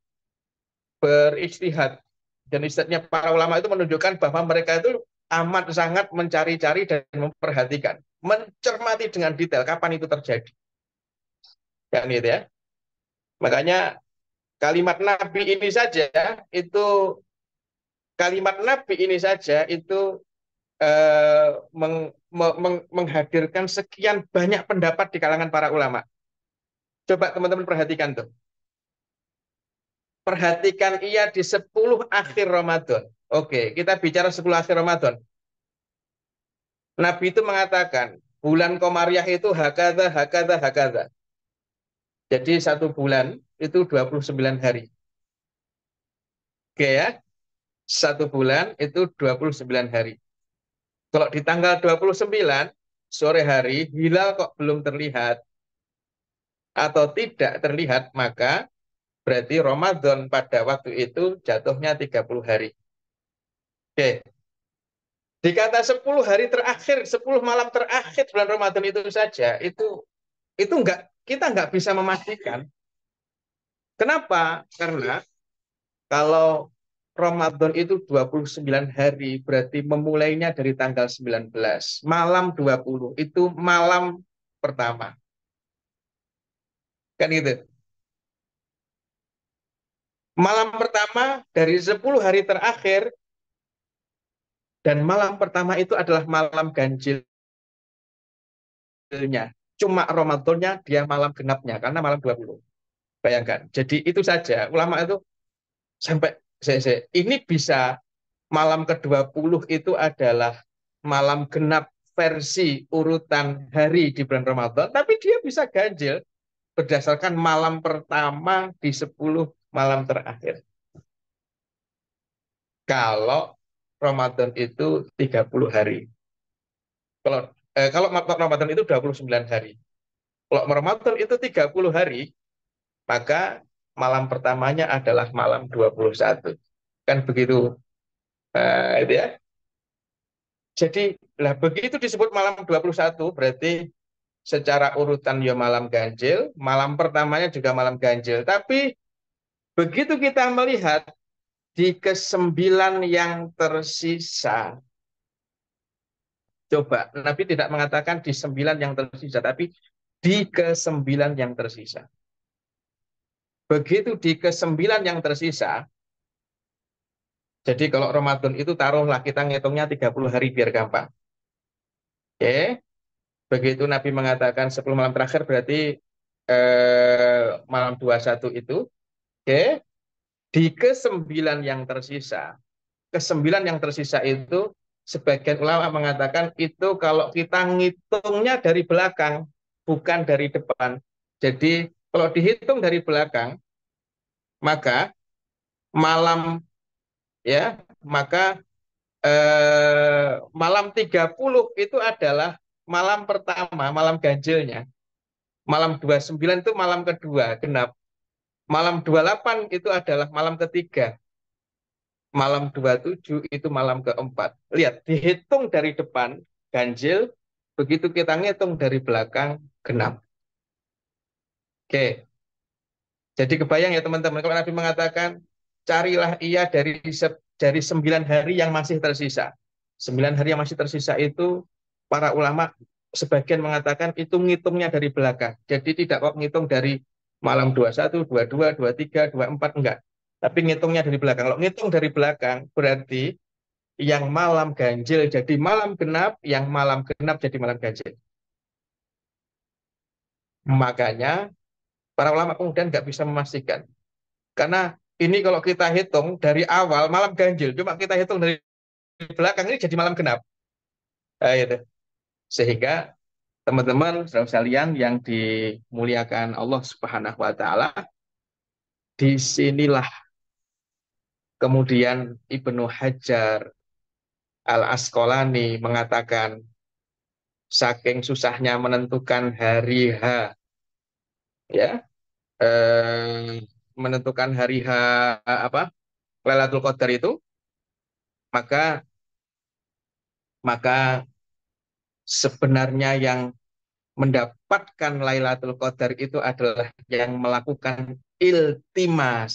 A: beristihad. Dan istihadnya para ulama itu menunjukkan bahwa mereka itu amat sangat mencari-cari dan memperhatikan, mencermati dengan detail kapan itu terjadi. Kan itu ya. Makanya kalimat Nabi ini saja itu kalimat Nabi ini saja itu menghadirkan sekian banyak pendapat di kalangan para ulama. Coba teman-teman perhatikan tuh. Perhatikan ia di 10 akhir Ramadan. Oke, kita bicara 10 akhir Ramadan. Nabi itu mengatakan, bulan Komariah itu hakadha, hakadha, hakadha. Jadi satu bulan itu 29 hari. Oke ya, satu bulan itu 29 hari. Kalau di tanggal 29, sore hari, hilal kok belum terlihat, atau tidak terlihat, maka berarti Ramadan pada waktu itu jatuhnya 30 hari. Oke. Dikata 10 hari terakhir, 10 malam terakhir bulan Ramadan itu saja, itu kita nggak bisa memastikan. Kenapa? Karena kalau Ramadan itu 29 hari, berarti memulainya dari tanggal 19. Malam 20, itu malam pertama. Kan gitu. Malam pertama dari 10 hari terakhir, dan malam pertama itu adalah malam ganjilnya. Cuma Ramadannya dia malam genapnya, karena malam 20. Bayangkan. Jadi itu saja. Ulama itu sampai ini bisa malam ke-20 itu adalah malam genap versi urutan hari di bulan Ramadan, tapi dia bisa ganjil berdasarkan malam pertama di 10 malam terakhir. Kalau Ramadan itu 30 hari. Kalau Ramadan itu 29 hari. Kalau Ramadan itu 30 hari, maka malam pertamanya adalah malam 21. Kan begitu. Itu ya. Jadi, lah begitu disebut malam 21, berarti secara urutan ya malam ganjil, malam pertamanya juga malam ganjil. Tapi begitu kita melihat di ke-9 yang tersisa, coba, Nabi tidak mengatakan di 9 yang tersisa, tapi di ke-9 yang tersisa. Begitu di ke-9 yang tersisa, jadi kalau Ramadan itu taruhlah kita ngitungnya 30 hari biar gampang. Oke, begitu Nabi mengatakan 10 malam terakhir berarti malam 21 itu. Oke, di ke-9 yang tersisa. Ke-9 yang tersisa itu sebagian ulama mengatakan itu kalau kita ngitungnya dari belakang, bukan dari depan. Jadi kalau dihitung dari belakang, maka malam ya, maka malam 30 itu adalah malam pertama, malam ganjilnya. Malam 29 itu malam kedua, genap. Malam 28 itu adalah malam ketiga. Malam 27 itu malam keempat. Lihat, dihitung dari depan, ganjil. Begitu kita ngitung dari belakang, genap. Oke, jadi kebayang ya teman-teman, kalau Nabi mengatakan, carilah ia dari 9 hari yang masih tersisa. 9 hari yang masih tersisa itu, para ulama sebagian mengatakan itu ngitungnya dari belakang. Jadi tidak kok ngitung dari malam 21, 22, 23, 24, enggak. Tapi ngitungnya dari belakang. Kalau ngitung dari belakang, berarti yang malam ganjil jadi malam genap, yang malam genap jadi malam ganjil. Makanya para ulama kemudian nggak bisa memastikan. Karena ini kalau kita hitung dari awal malam ganjil, cuma kita hitung dari belakang ini jadi malam genap. Nah, itu. Sehingga Teman-teman, saudara sekalian yang dimuliakan Allah Subhanahu wa taala, disinilah kemudian Ibnu Hajar Al-Asqalani mengatakan saking susahnya menentukan hari H, ya, menentukan hari H apa? Lailatul Qadar itu, maka maka sebenarnya yang mendapatkan Lailatul Qadar itu adalah yang melakukan iltimas.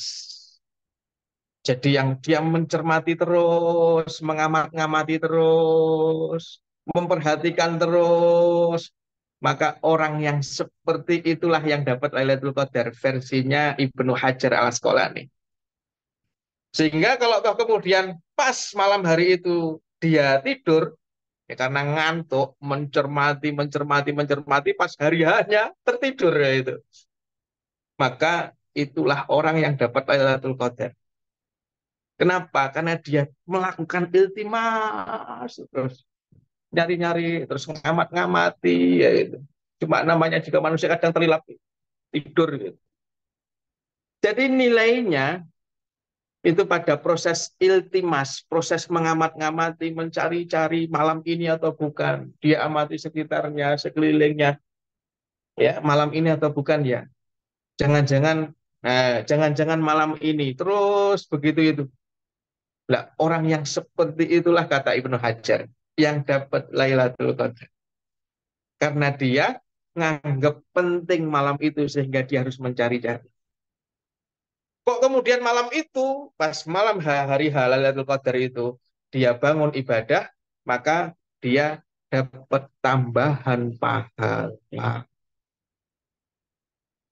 A: Jadi yang dia mencermati terus, mengamat-ngamati terus, memperhatikan terus, maka orang yang seperti itulah yang dapat Lailatul Qadar versinya Ibnu Hajar Al-Asqalani. Sehingga kalau toh kemudian pas malam hari itu dia tidur, ya karena ngantuk, mencermati, pas hari hanya tertidur ya itu. Maka itulah orang yang dapat Lailatul Qadar. Kenapa? Karena dia melakukan iltimas terus nyari-nyari terus ngamat-ngamati ya itu. Cuma namanya juga manusia kadang terlelap tidur gitu. Jadi nilainya itu pada proses iltimas, proses mengamat-ngamati, mencari-cari malam ini atau bukan. Dia amati sekitarnya, sekelilingnya, ya malam ini atau bukan ya. Jangan-jangan malam ini terus begitu itu. Lah, orang yang seperti itulah kata Ibnu Hajar yang dapat Lailatul Qadar. Karena dia nganggap penting malam itu sehingga dia harus mencari-cari. Kok kemudian malam itu, pas malam hari Lailatul Qadar itu, dia bangun ibadah, maka dia dapat tambahan pahala.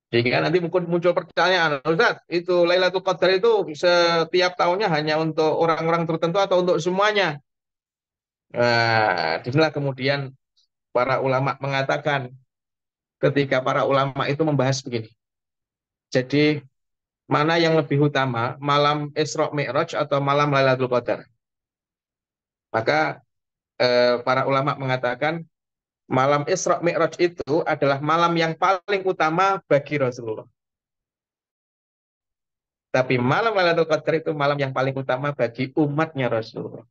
A: Sehingga nanti mungkin muncul pertanyaan, Ustaz, itu Lailatul Qadar itu setiap tahunnya hanya untuk orang-orang tertentu atau untuk semuanya? Nah, disinilah kemudian para ulama mengatakan, ketika para ulama itu membahas begini. Jadi, mana yang lebih utama, malam Isra Mi'raj atau malam Lailatul Qadar? Maka para ulama mengatakan malam Isra Mi'raj itu adalah malam yang paling utama bagi Rasulullah. Tapi malam Lailatul Qadar itu malam yang paling utama bagi umatnya Rasulullah.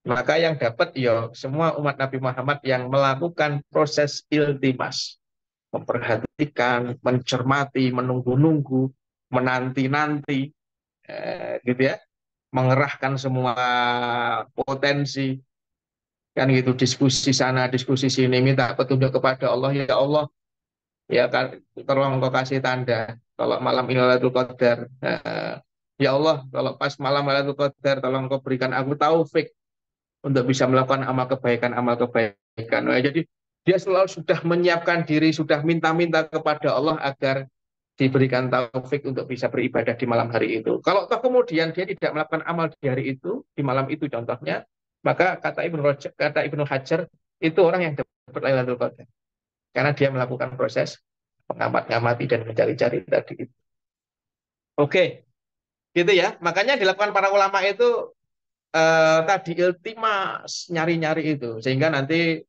A: Maka yang dapat ya semua umat Nabi Muhammad yang melakukan proses iltimas, memperhatikan, mencermati, menunggu-nunggu, menanti-nanti, gitu ya, mengerahkan semua potensi, kan gitu, diskusi sana, diskusi sini, minta petunjuk kepada Allah, ya Allah, ya kan, tolong engkau kasih tanda, kalau malam ini Lailatul Qadar, ya Allah, kalau pas malam Lailatul Qadar, tolong engkau berikan aku taufik untuk bisa melakukan amal kebaikan. Nah, jadi dia selalu sudah menyiapkan diri, sudah minta-minta kepada Allah agar diberikan taufik untuk bisa beribadah di malam hari itu. Kalau toh kemudian dia tidak melakukan amal di hari itu, di malam itu contohnya, maka kata Ibnu Hajar, itu orang yang dapat Lailatul Qadar. Karena dia melakukan proses mengamat-ngamati dan mencari-cari tadi itu. Oke, gitu ya. Makanya dilakukan para ulama itu tadi iltimas, nyari-nyari itu. Sehingga nanti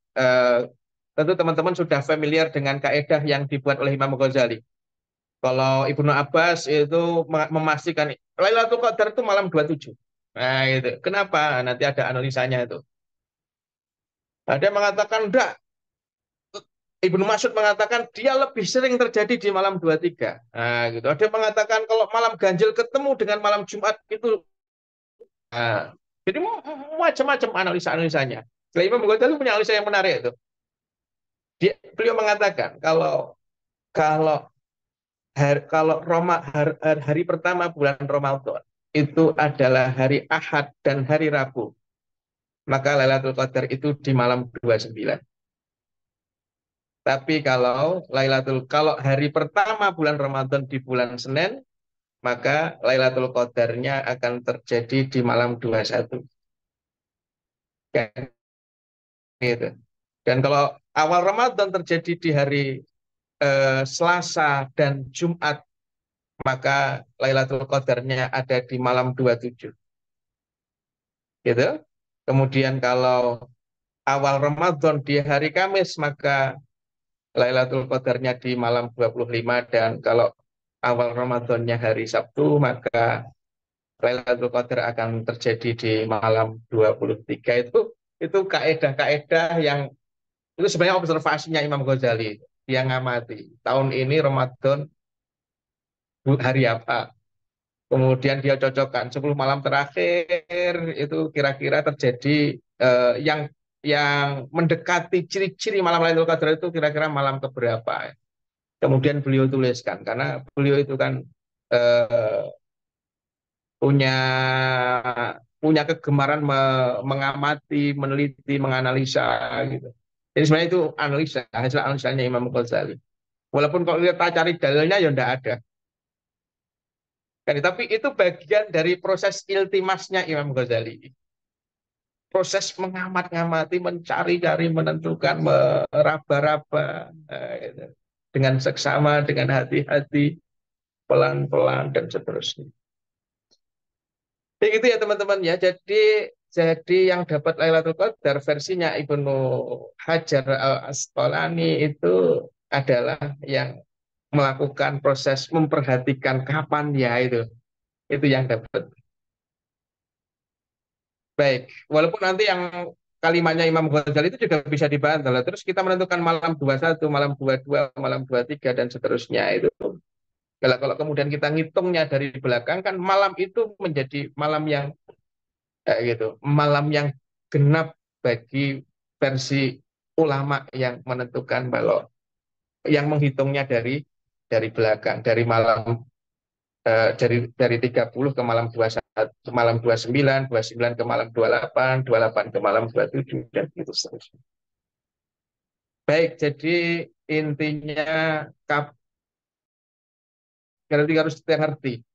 A: tentu teman-teman sudah familiar dengan kaedah yang dibuat oleh Imam Ghazali. Kalau Ibnu Abbas itu memastikan Lailatul Qadar itu malam 27. Nah, itu. Kenapa? Nanti ada analisanya itu. Ada yang mengatakan enggak. Ibnu Mas'ud mengatakan dia lebih sering terjadi di malam 23. Nah, gitu. Ada yang mengatakan kalau malam ganjil ketemu dengan malam Jumat itu. Nah, jadi macam-macam analisa-analisanya. Nah, Imam Ghazali punya analisa yang menarik itu. Beliau mengatakan kalau hari pertama bulan Ramadan itu adalah hari Ahad dan hari Rabu, maka Lailatul Qadar itu di malam 29. Tapi kalau hari pertama bulan Ramadan di bulan Senin, maka Lailatul Qadarnya akan terjadi di malam 21. Kan, gitu. Dan kalau awal Ramadan terjadi di hari Selasa dan Jumat, maka Lailatul Qadarnya ada di malam 27. Gitu. Kemudian kalau awal Ramadan di hari Kamis, maka Lailatul Qadarnya di malam 25, dan kalau awal Ramadannya hari Sabtu, maka Lailatul Qadar akan terjadi di malam 23. Itu kaedah-kaedah yang itu sebenarnya observasinya Imam Ghazali. Dia ngamati tahun ini Ramadan hari apa. Kemudian dia cocokkan 10 malam terakhir itu kira-kira terjadi yang mendekati ciri-ciri malam Lailatul Qadar itu kira-kira malam keberapa. Kemudian beliau tuliskan karena beliau itu kan eh, punya punya kegemaran mengamati, meneliti, menganalisa gitu. Jadi sebenarnya itu analisa, hasil analisanya Imam Ghazali. Walaupun kalau kita cari dalilnya ya enggak ada. Kan, tapi itu bagian dari proses iltimasnya Imam Ghazali. Proses mengamat-ngamati, mencari-cari, menentukan, meraba-raba gitu. Dengan seksama, dengan hati-hati, pelan-pelan dan seterusnya. Jadi itu ya teman-teman ya. Jadi yang dapat Lailatul Qadar versinya Ibnu Hajar Al Asqalani itu adalah yang melakukan proses memperhatikan kapan ya itu yang dapat. Baik, walaupun nanti yang kalimatnya Imam Ghazali itu juga bisa dibantah. Terus kita menentukan malam 21, malam 22, malam 23 dan seterusnya itu. Kalau kemudian kita ngitungnya dari belakang kan malam itu menjadi malam yang gitu, malam yang genap bagi versi ulama yang menentukan kalau yang menghitungnya dari belakang, dari malam dari 30 ke malam 21, ke malam 29, 29 ke malam 28, 28 ke malam 27 dan gitu seterusnya. Baik, jadi intinya kap harus kita ngerti,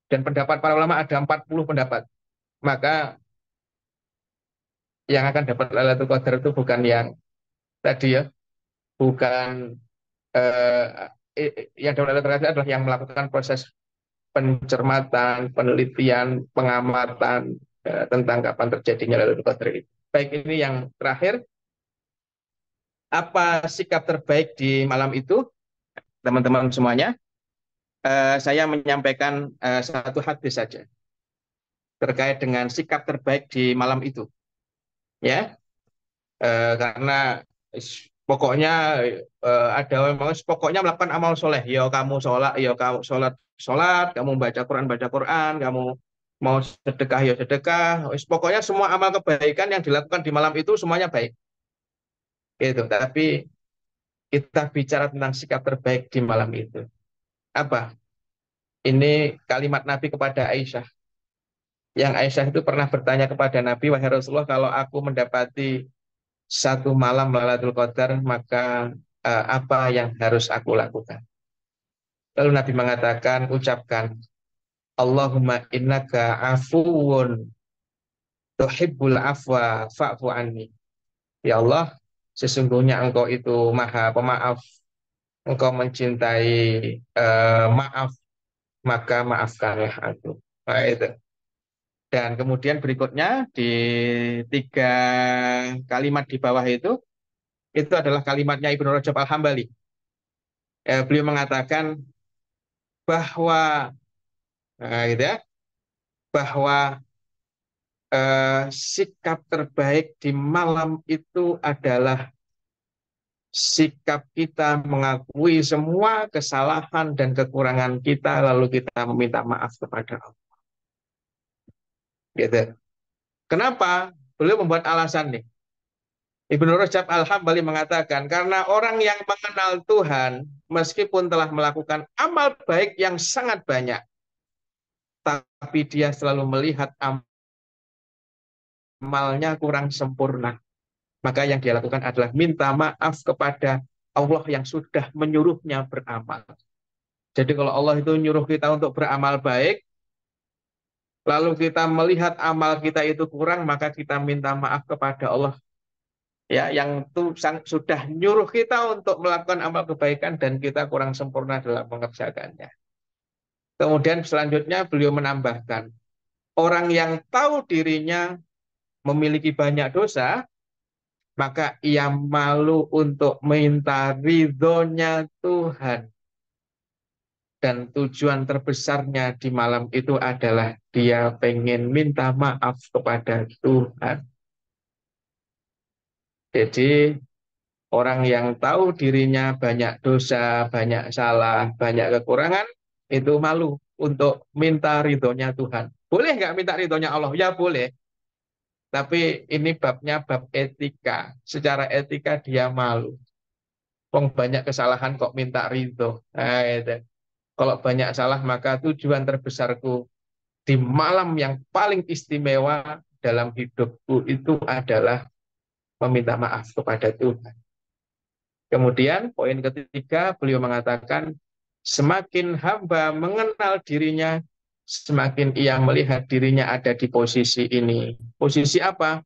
A: dan pendapat para ulama ada 40 pendapat. Maka yang akan dapat Lailatul Qadar itu bukan yang tadi ya, bukan eh, yang dapat Lailatul Qadar adalah yang melakukan proses pencermatan, penelitian, pengamatan tentang kapan terjadinya Lailatul Qadar itu. Baik, ini yang terakhir, apa sikap terbaik di malam itu, teman-teman semuanya? Saya menyampaikan satu hadis saja terkait dengan sikap terbaik di malam itu, ya. Karena pokoknya ada memang pokoknya melakukan amal soleh. Ya kamu sholat, ya kamu sholat, sholat, kamu baca Quran, kamu mau sedekah ya sedekah. Pokoknya semua amal kebaikan yang dilakukan di malam itu semuanya baik. Gitu. Tapi kita bicara tentang sikap terbaik di malam itu. Apa? Ini kalimat Nabi kepada Aisyah. Yang Aisyah itu pernah bertanya kepada Nabi, wahai Rasulullah, kalau aku mendapati satu malam Lailatul Qadar, maka apa yang harus aku lakukan? Lalu Nabi mengatakan, ucapkan, Allahumma innaka afuwun tuhibbul afwa fa'fu anni. Ya Allah, sesungguhnya engkau itu maha pemaaf, engkau mencintai maaf, maka maafkanlah aku. Nah, itu. Dan kemudian berikutnya di 3 kalimat di bawah itu adalah kalimatnya Ibnu Rajab Al-Hambali. Beliau mengatakan bahwa gitu ya, bahwa sikap terbaik di malam itu adalah sikap kita mengakui semua kesalahan dan kekurangan kita, lalu kita meminta maaf kepada Allah. Gitu. Kenapa? Beliau membuat alasan nih. Ibnu Rajab Al-Hambali mengatakan, karena orang yang mengenal Tuhan, meskipun telah melakukan amal baik yang sangat banyak, tapi dia selalu melihat amalnya kurang sempurna. Maka yang dia lakukan adalah minta maaf kepada Allah yang sudah menyuruhnya beramal. Jadi kalau Allah itu nyuruh kita untuk beramal baik, lalu kita melihat amal kita itu kurang, maka kita minta maaf kepada Allah ya yang sudah nyuruh kita untuk melakukan amal kebaikan dan kita kurang sempurna dalam mengerjakannya. Kemudian selanjutnya beliau menambahkan, orang yang tahu dirinya memiliki banyak dosa, maka ia malu untuk minta ridhonya Tuhan. Dan tujuan terbesarnya di malam itu adalah dia pengen minta maaf kepada Tuhan. Jadi orang yang tahu dirinya banyak dosa, banyak salah, banyak kekurangan, itu malu untuk minta ridhonya Tuhan. Boleh nggak minta ridhonya Allah? Ya boleh. Tapi ini babnya bab etika. Secara etika dia malu. Wong banyak kesalahan kok minta ridho. Nah, itu. Kalau banyak salah maka tujuan terbesarku di malam yang paling istimewa dalam hidupku itu adalah meminta maaf kepada Tuhan. Kemudian poin ketiga beliau mengatakan semakin hamba mengenal dirinya, semakin ia melihat dirinya ada di posisi ini. Posisi apa?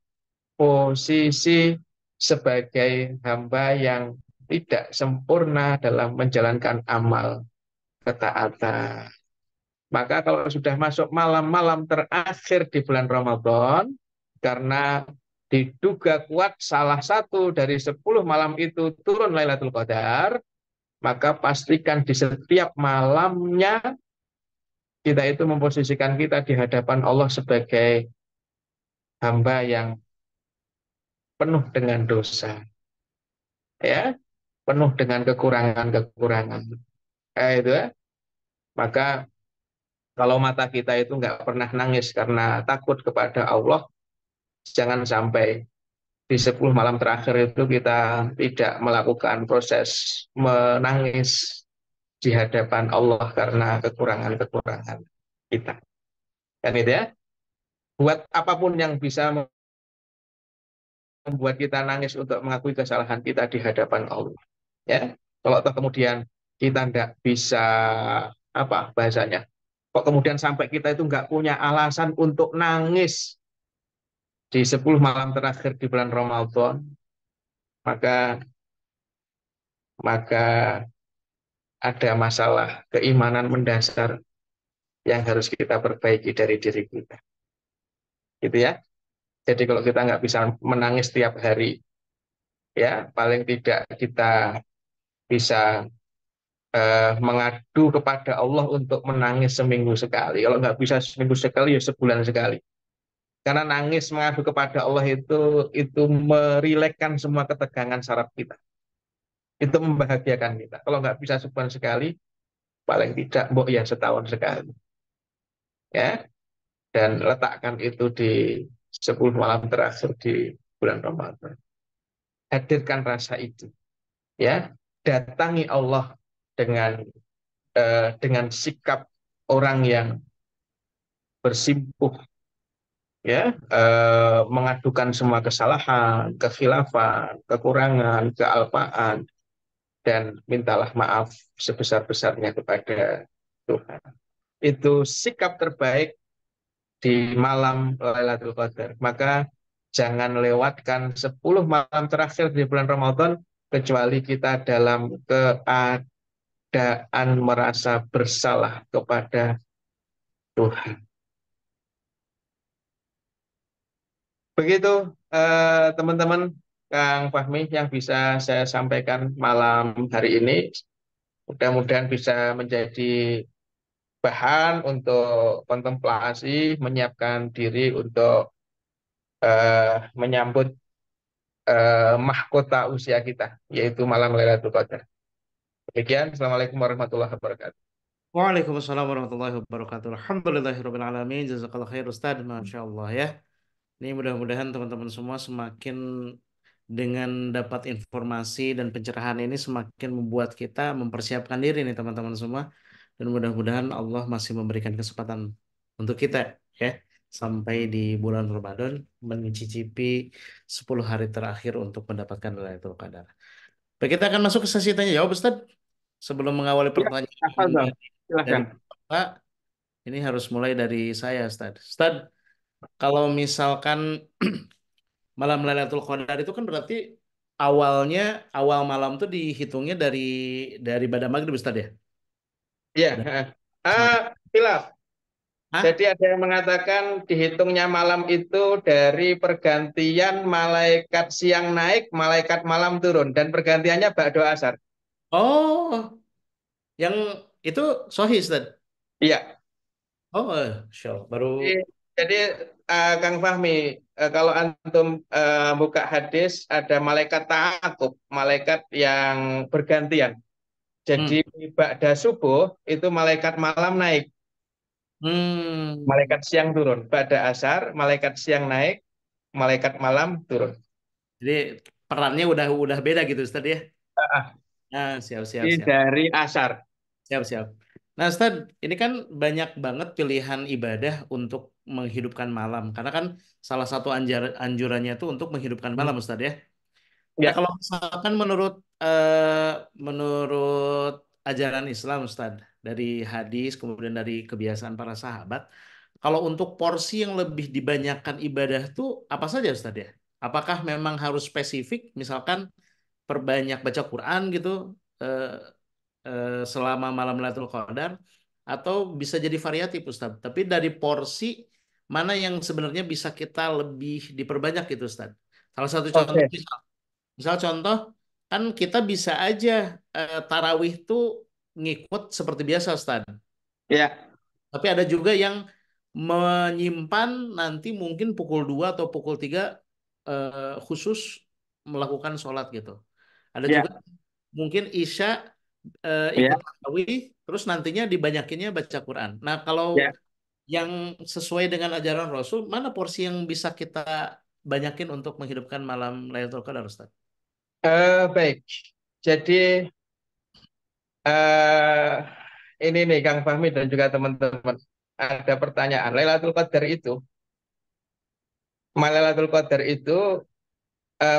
A: Posisi sebagai hamba yang tidak sempurna dalam menjalankan amal ketaatan. Maka kalau sudah masuk malam-malam terakhir di bulan Ramadan, karena diduga kuat salah satu dari 10 malam itu turun Lailatul Qadar, maka pastikan di setiap malamnya kita itu memposisikan kita di hadapan Allah sebagai hamba yang penuh dengan dosa, ya, penuh dengan kekurangan-kekurangan. Itu ya. Maka kalau mata kita itu nggak pernah nangis karena takut kepada Allah, jangan sampai di 10 malam terakhir itu kita tidak melakukan proses menangis di hadapan Allah karena kekurangan-kekurangan kita. Kan itu ya. Buat apapun yang bisa membuat kita nangis untuk mengakui kesalahan kita di hadapan Allah. Ya. Kalau toh kemudian kita tidak bisa apa bahasanya. Kok kemudian sampai kita itu nggak punya alasan untuk nangis di 10 malam terakhir di bulan Ramadan, maka maka ada masalah keimanan mendasar yang harus kita perbaiki dari diri kita. Gitu ya. Jadi kalau kita nggak bisa menangis tiap hari, ya paling tidak kita bisa mengadu kepada Allah untuk menangis seminggu sekali. Kalau nggak bisa seminggu sekali, ya sebulan sekali. Karena nangis mengadu kepada Allah itu merilekkan semua ketegangan saraf kita. Itu membahagiakan kita. Kalau nggak bisa sebulan sekali, paling tidak, mbok ya setahun sekali. Ya, dan letakkan itu di 10 malam terakhir di bulan Ramadan. Hadirkan rasa itu, ya. Datangi Allah dengan sikap orang yang bersimpuh, ya, mengadukan semua kesalahan, kekhilafan, kekurangan, kealpaan, dan mintalah maaf sebesar-besarnya kepada Tuhan. Itu sikap terbaik di malam Lailatul Qadar. Maka jangan lewatkan 10 malam terakhir di bulan Ramadan kecuali kita dalam keadaan merasa bersalah kepada Tuhan. Begitu teman-teman, Kang Fahmi yang bisa saya sampaikan malam hari ini. Mudah-mudahan bisa menjadi bahan untuk kontemplasi, menyiapkan diri untuk menyambut mahkota usia kita, yaitu malam Lailatul Qadar. Demikian, Assalamualaikum warahmatullahi wabarakatuh.
B: Waalaikumsalam warahmatullahi wabarakatuh. Alhamdulillahirabbil alamin. Jazakallahu khair Ustaz. Masya Allah ya. Ini mudah-mudahan teman-teman semua semakin dengan dapat informasi dan pencerahan ini semakin membuat kita mempersiapkan diri nih teman-teman semua. Dan mudah-mudahan Allah masih memberikan kesempatan untuk kita ya sampai di bulan Ramadan mencicipi 10 hari terakhir untuk mendapatkan Lailatul Qadar. Baik, kita akan masuk ke sesi tanya jawab Ustaz. Sebelum mengawali
A: Ya,
B: pertanyaan
A: Afadhal.
B: dari
A: Silakan.
B: Pak, ini harus mulai dari saya Ustaz. Ustaz, kalau misalkan malam Lailatul Qadar itu kan berarti awalnya awal malam tuh dihitungnya dari pada maghrib Ustaz ya.
A: Ya,
B: Dan
A: khilaf.
B: Hah?
A: Jadi ada yang mengatakan dihitungnya malam itu dari pergantian malaikat siang naik, malaikat malam turun, dan pergantiannya ba'da asar.
B: Oh, yang itu sahih, Ustaz.
A: Iya.
B: Oh, sure. Baru.
A: Jadi, jadi, Kang Fahmi, kalau antum buka hadis ada malaikat ta'akub, malaikat yang bergantian. Jadi
B: Hmm.
A: ba'da subuh itu malaikat malam naik,
B: Hmm.
A: malaikat siang turun. Ba'da asar, malaikat siang naik, malaikat malam turun.
B: Jadi perannya udah beda gitu, Ustaz ya.
A: Ah,
B: Nah, siap, siap,
A: ini
B: siap.
A: dari asar.
B: Siap, siap. Nah, Ustaz, ini kan banyak banget pilihan ibadah untuk menghidupkan malam. Karena kan salah satu anjurannya itu untuk menghidupkan malam, Ustaz ya. Nah,
A: Ya,
B: kalau misalkan eh, menurut ajaran Islam, Ustaz, dari hadis kemudian dari kebiasaan para sahabat, kalau untuk porsi yang lebih dibanyakan ibadah itu apa saja, Ustaz ya? Apakah memang harus spesifik, misalkan perbanyak baca Quran gitu eh, selama malam Lailatul Qadar, atau bisa jadi variatif, Ustaz? Tapi dari porsi mana yang sebenarnya bisa kita lebih diperbanyak gitu, Ustaz? Salah satu contoh
A: oke.
B: misal contoh, kan kita bisa aja tarawih tuh ngikut seperti biasa, Ustaz.
A: Ya,
B: Tapi ada juga yang menyimpan nanti mungkin pukul 2 atau pukul 3 khusus melakukan sholat gitu. Ada juga
A: ya,
B: mungkin Isya ikut
A: ya,
B: tarawih, terus nantinya dibanyakinnya baca Quran. Nah, kalau
A: ya.
B: yang sesuai dengan ajaran Rasul, mana porsi yang bisa kita banyakin untuk menghidupkan malam Lailatul Qadar, Ustaz?
A: Baik. Jadi eh ini nih Kang Fahmi dan juga teman-teman, ada pertanyaan. Lailatul Qadar itu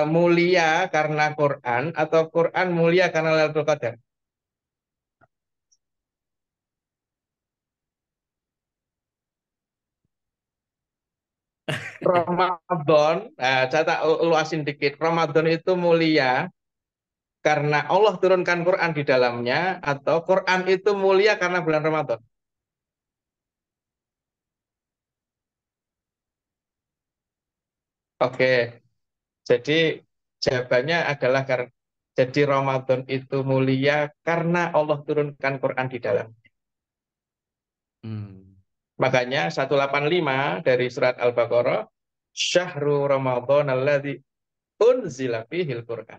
A: mulia karena Quran atau Quran mulia karena Lailatul Qadar? Ramadan, saya tak luasin dikit. Ramadan itu mulia karena Allah turunkan Quran di dalamnya, atau Quran itu mulia karena bulan Ramadan? Oke, jadi jawabannya adalah karena jadi Ramadan itu mulia karena Allah turunkan Quran di dalam.
B: Hmm.
A: Makanya 185 dari surat Al-Baqarah, Syahrul Ramadan alladzi unzila fihil Quran.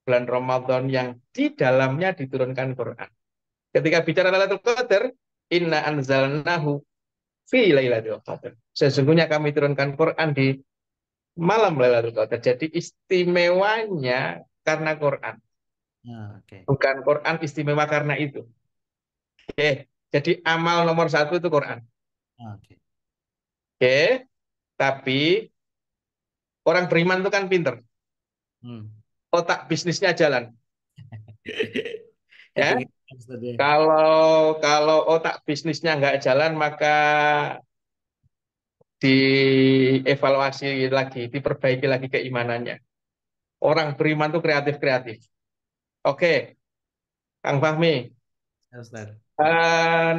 A: Bulan Ramadan yang di dalamnya diturunkan Quran. Ketika bicara Lailatul Qadar, inna anzalnahu fi lailatul qadar. Sesungguhnya kami turunkan Quran di malam Lailatul Qadar. Jadi istimewanya karena Quran.
B: Nah, oke.
A: Bukan Quran istimewa karena itu. Oke. Jadi amal nomor satu itu Quran.
B: Nah, oke.
A: Oke. Tapi orang beriman itu kan pinter.
B: Hmm.
A: Otak bisnisnya jalan. Ya.
B: Hitung-hitung, Ustaz ya.
A: Kalau kalau otak bisnisnya nggak jalan, maka dievaluasi lagi, diperbaiki lagi keimanannya. Orang beriman itu kreatif-kreatif. Oke, Kang Fahmi,
B: Ya, Ustaz.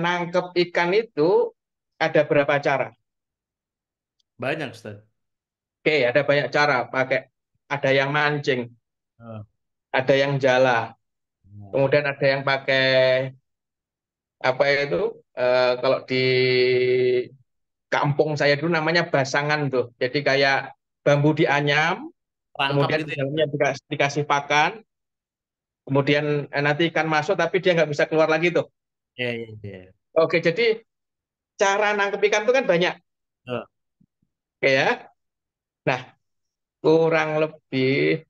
A: nangkep ikan itu ada berapa cara?
B: Banyak, Ustaz.
A: Oke, ada banyak cara. Ada yang mancing,
B: Oh,
A: ada yang jala,
B: ya.
A: kemudian ada yang pakai apa itu? Kalau di kampung saya dulu namanya basangan tuh. Jadi kayak bambu dianyam,
B: Rangkap
A: kemudian
B: gitu
A: di
B: ya,
A: dalamnya
B: Ustaz?
A: dikasih pakan, kemudian nanti ikan masuk tapi dia nggak bisa keluar lagi tuh.
B: Iya, iya, iya.
A: Oke, jadi cara nangkep ikan itu kan banyak.
B: Oh,
A: Oke ya. Nah, kurang lebih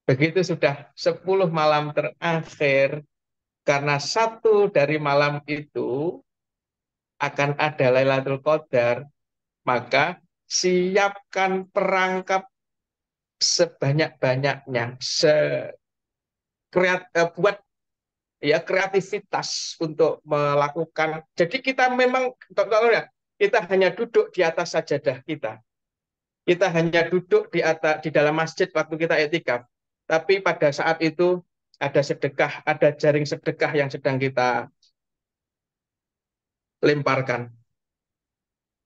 A: begitu sudah 10 malam terakhir, karena satu dari malam itu akan ada Lailatul Qadar, maka siapkan perangkap sebanyak-banyaknya, buat ya kreativitas untuk melakukan. Jadi kita memang, kalau ya, kita hanya duduk di atas sajadah kita. Kita hanya duduk di atas di dalam masjid waktu kita etikaf. Tapi pada saat itu ada sedekah, ada jaring sedekah yang sedang kita lemparkan.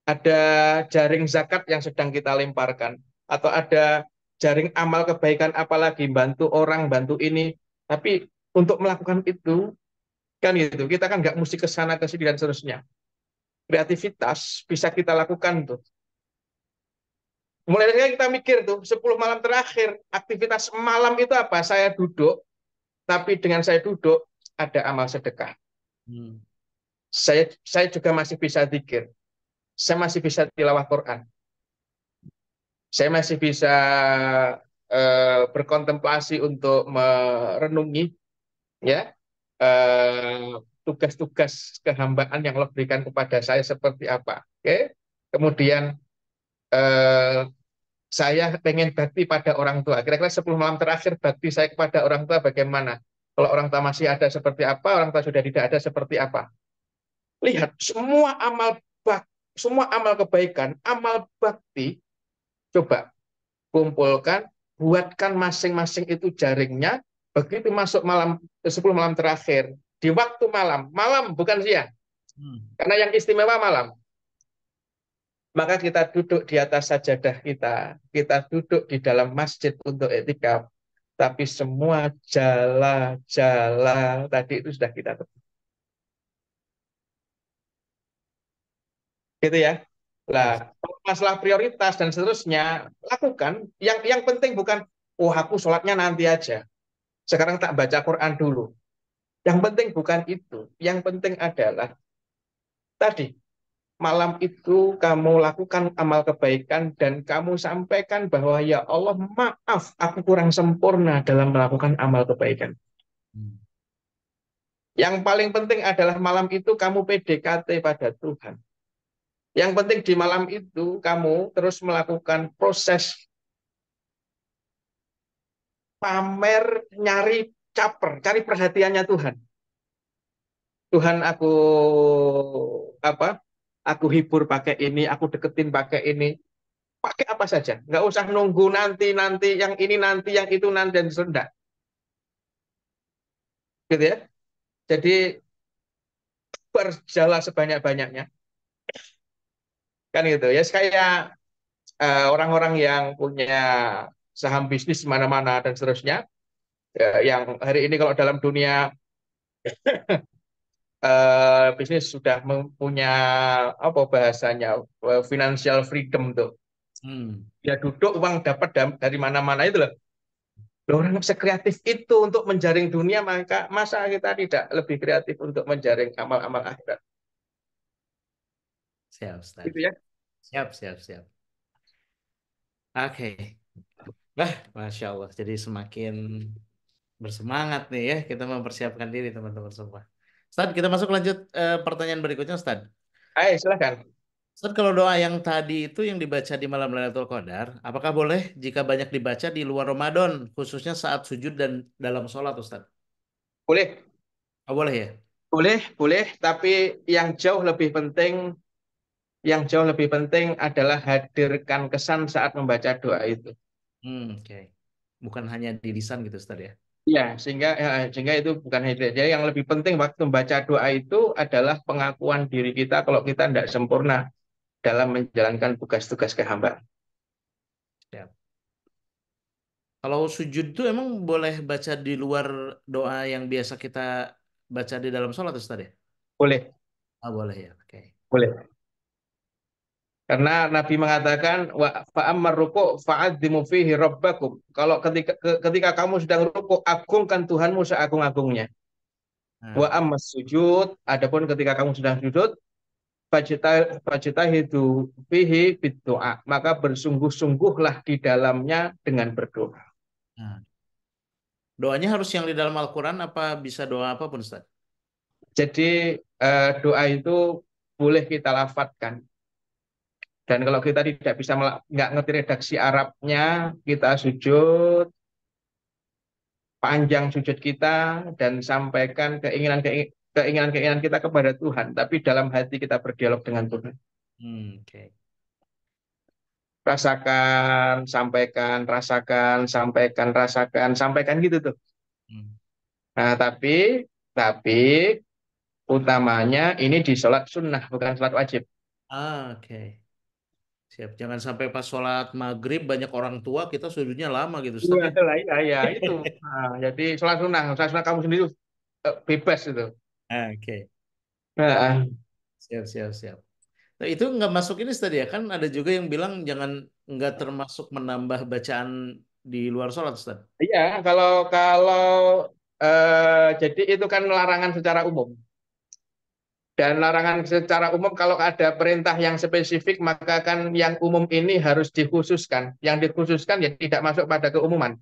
A: ada jaring zakat yang sedang kita lemparkan, atau ada jaring amal kebaikan apalagi bantu orang, bantu ini. Tapi untuk melakukan itu kan gitu, kita kan nggak mesti ke sana ke sini dan seterusnya. Kreativitas bisa kita lakukan tuh. Mulai dari kita mikir tuh, 10 malam terakhir, aktivitas malam itu apa? Saya duduk, tapi dengan saya duduk ada amal sedekah.
B: Hmm.
A: Saya juga masih bisa zikir. Saya masih bisa tilawah Quran. Saya masih bisa berkontemplasi untuk merenungi ya eh, tugas-tugas kehambaan yang Allah berikan kepada saya seperti apa. Oke. Kemudian eh, saya pengen bakti pada orang tua. Kira-kira 10 malam terakhir bakti saya kepada orang tua bagaimana? Kalau orang tua masih ada seperti apa, orang tua sudah tidak ada seperti apa. Lihat, semua amal kebaikan, amal bakti, coba kumpulkan, buatkan masing-masing itu jaringnya, begitu masuk malam 10 malam terakhir, di waktu malam, malam bukan siang,
B: Hmm.
A: karena yang istimewa malam, maka kita duduk di atas sajadah kita duduk di dalam masjid untuk etikaf, tapi semua jala-jala tadi itu sudah kita tutup. Gitu ya. Lah,
B: Siap.
A: masalah prioritas dan seterusnya, lakukan. Yang penting bukan, oh aku sholatnya nanti aja. Sekarang tak baca Quran dulu. Yang penting bukan itu. Yang penting adalah tadi, malam itu kamu lakukan amal kebaikan dan kamu sampaikan bahwa ya Allah maaf, aku kurang sempurna dalam melakukan amal kebaikan.
B: Hmm.
A: Yang paling penting adalah malam itu kamu PDKT pada Tuhan. Yang penting di malam itu kamu terus melakukan proses pamer, nyari caper, cari perhatiannya Tuhan. Tuhan aku apa? Aku hibur pakai ini, aku deketin pakai ini. Pakai apa saja. Nggak usah nunggu nanti yang ini nanti, yang itu nanti, dan serendah. Gitu ya. Jadi berjalan sebanyak-banyaknya. Kan gitu ya. Kayak orang-orang yang punya saham bisnis di mana-mana dan seterusnya. Yang hari ini kalau dalam dunia bisnis sudah mempunyai apa bahasanya financial freedom tuh.
B: Hmm.
A: Dia duduk uang dapat dari mana-mana itu loh. Orang sekreatif itu untuk menjaring dunia, maka masa kita tidak lebih kreatif untuk menjaring amal-amal akhirat.
B: Siap, Ustaz.
A: Gitu ya.
B: Siap, siap, siap. Oke. Bah, Masya Allah. Jadi semakin bersemangat nih ya kita mempersiapkan diri teman-teman semua. Ustaz, kita masuk lanjut pertanyaan berikutnya, Ustaz.
A: Ayo silakan.
B: Ustaz, kalau doa yang tadi itu yang dibaca di malam Lailatul Qadar, apakah boleh jika banyak dibaca di luar Ramadan, khususnya saat sujud dan dalam sholat, Ustaz?
A: Boleh,
B: Oh, boleh ya?
A: boleh, tapi yang jauh lebih penting, yang jauh lebih penting adalah hadirkan kesan saat membaca doa itu.
B: Oke. Bukan hanya di lisan gitu, Ustaz ya?
A: Ya, sehingga itu bukan hidayah. Jadi yang lebih penting waktu membaca doa itu adalah pengakuan diri kita kalau kita tidak sempurna dalam menjalankan tugas-tugas kehambaan.
B: Siap. Kalau sujud tuh emang boleh baca di luar doa yang biasa kita baca di dalam sholat, Ustaz ya?
A: Boleh,
B: Ah, boleh ya. Oke.
A: boleh. Karena Nabi mengatakan wa fa'ammar ruku' fa'adzimu fihi rabbakum. Kalau ketika kamu sedang ruku, agungkan Tuhanmu seagung-agungnya. Wa
B: Nah,
A: ammas sujud, adapun ketika kamu sedang sujud, fajtahidu fihi biddu'a. Maka bersungguh-sungguhlah di dalamnya dengan berdoa.
B: nah. Doanya harus yang di dalam Al-Quran apa bisa doa apapun, Ustaz?
A: Jadi doa itu boleh kita lafadzkan. Dan kalau kita tidak bisa nggak ngerti redaksi Arabnya, kita sujud, panjang sujud kita, dan sampaikan keinginan-keinginan kita kepada Tuhan. Tapi dalam hati kita berdialog dengan Tuhan.
B: Oke.
A: Rasakan, sampaikan, rasakan, sampaikan, rasakan, sampaikan gitu tuh.
B: Hmm.
A: Nah, tapi utamanya ini di sholat sunnah, bukan sholat wajib.
B: Oke. Siap. Jangan sampai pas sholat maghrib banyak orang tua kita sujudnya lama gitu Ustaz
A: Iya,
B: ya.
A: lah, iya, iya, itu. Nah, jadi sholat sunnah kamu sendiri bebas itu.
B: Oke.
A: Nah,
B: Siap, siap, siap. Nah, itu nggak masuk ini tadi ya kan ada juga yang bilang jangan nggak termasuk menambah bacaan di luar sholat Ustaz.
A: iya, kalau kalau jadi itu kan larangan secara umum. Dan larangan secara umum kalau ada perintah yang spesifik maka kan yang umum ini harus dikhususkan. Yang dikhususkan ya tidak masuk pada keumuman.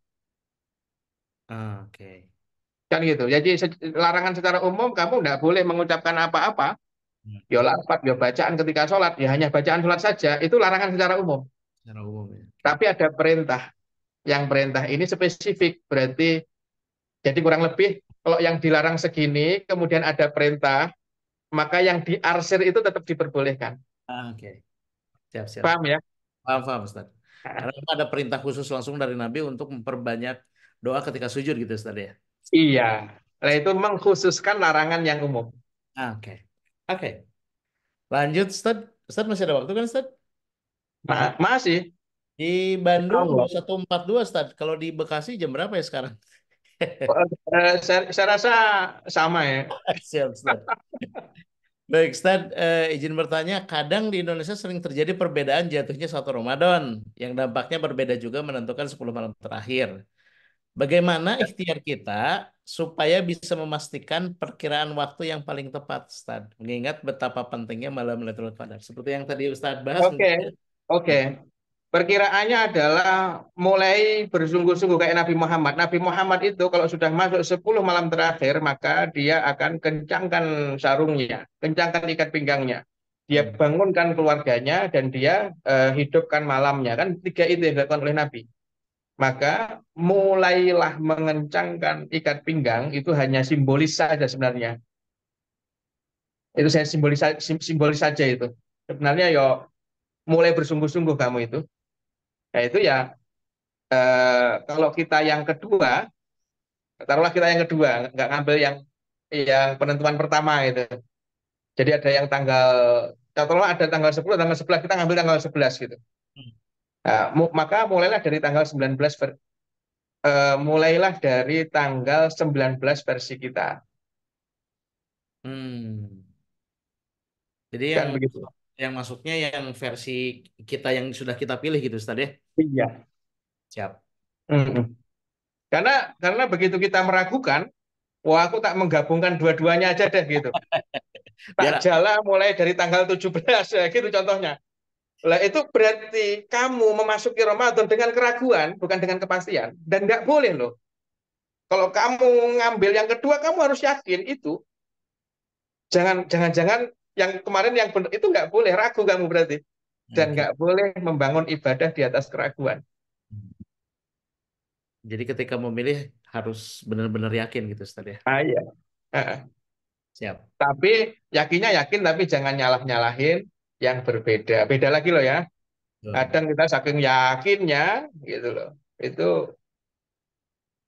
B: Oke.
A: Kan gitu. Jadi larangan secara umum kamu tidak boleh mengucapkan apa-apa. Ya
B: Oke.
A: lafaz, ya bacaan ketika sholat. Ya hanya bacaan sholat saja. Itu larangan secara umum.
B: Secara umum ya. Oke.
A: Tapi ada perintah. Yang perintah ini spesifik. Berarti jadi kurang lebih kalau yang dilarang segini kemudian ada perintah. Maka yang diarsir itu tetap diperbolehkan.
B: Oke. Siap, siap, siap.
A: Paham ya?
B: Paham, paham Ustaz. Karena memang ada perintah khusus langsung dari Nabi untuk memperbanyak doa ketika sujud gitu Ustaz ya.
A: Iya. Nah, itu mengkhususkan larangan yang umum.
B: Oke. Oke. Lanjut Ustaz. Ustaz masih ada waktu kan Ustaz?
A: Masih.
B: Di Bandung
A: Allah.
B: 21.42 Ustaz. Kalau di Bekasi jam berapa ya sekarang?
A: Saya rasa sama ya.
B: Siap Ustaz. Baik, Ustaz, izin bertanya, kadang di Indonesia sering terjadi perbedaan jatuhnya satu Ramadan, yang dampaknya berbeda juga menentukan 10 malam terakhir. Bagaimana ikhtiar kita supaya bisa memastikan perkiraan waktu yang paling tepat, Ustaz? Mengingat betapa pentingnya malam Lailatul Qadar. Seperti yang tadi Ustaz bahas
A: Oke,
B: mungkin ya.
A: oke.
B: Ya.
A: Perkiraannya adalah mulai bersungguh-sungguh kayak Nabi Muhammad. Nabi Muhammad itu kalau sudah masuk 10 malam terakhir, maka dia akan kencangkan sarungnya, kencangkan ikat pinggangnya. Dia
B: Hmm.
A: bangunkan keluarganya dan dia hidupkan malamnya. Kan tiga itu yang dilakukan oleh Nabi. Maka mulailah mengencangkan ikat pinggang itu hanya simbolis saja sebenarnya. Itu saya simbolis saja itu. Sebenarnya ya mulai bersungguh-sungguh kamu itu. Nah itu ya kalau kita yang kedua, taruhlah kita yang kedua, nggak ngambil yang penentuan pertama itu. Jadi ada yang tanggal, taruhlah ada tanggal 11 kita ngambil tanggal 11 gitu. Nah, maka mulailah dari tanggal 19 versi kita.
B: Hmm. Jadi
A: Kan begitu.
B: yang masuknya yang versi kita yang sudah kita pilih gitu, Ustaz ya.
A: Iya.
B: Siap.
A: Mm-mm. Karena begitu kita meragukan, wah aku tak menggabungkan dua-duanya aja deh gitu. Tak
B: Biar
A: jalan mulai dari tanggal 17 ya gitu contohnya. Lah itu berarti kamu memasuki Ramadan dengan keraguan, bukan dengan kepastian. Dan nggak boleh loh. Kalau kamu ngambil yang kedua, kamu harus yakin itu. Jangan-jangan yang kemarin yang benar itu nggak boleh, ragu kamu berarti. Dan
B: Oke.
A: nggak boleh membangun ibadah di atas keraguan.
B: Jadi ketika memilih harus benar-benar yakin gitu, Ustaz ya.
A: Ah, iya. Heeh.
B: Siap.
A: Tapi yakinnya yakin, tapi jangan nyalah-nyalahin yang berbeda. Beda lagi loh ya.
B: Betul,
A: Kadang kita saking yakinnya gitu loh. Itu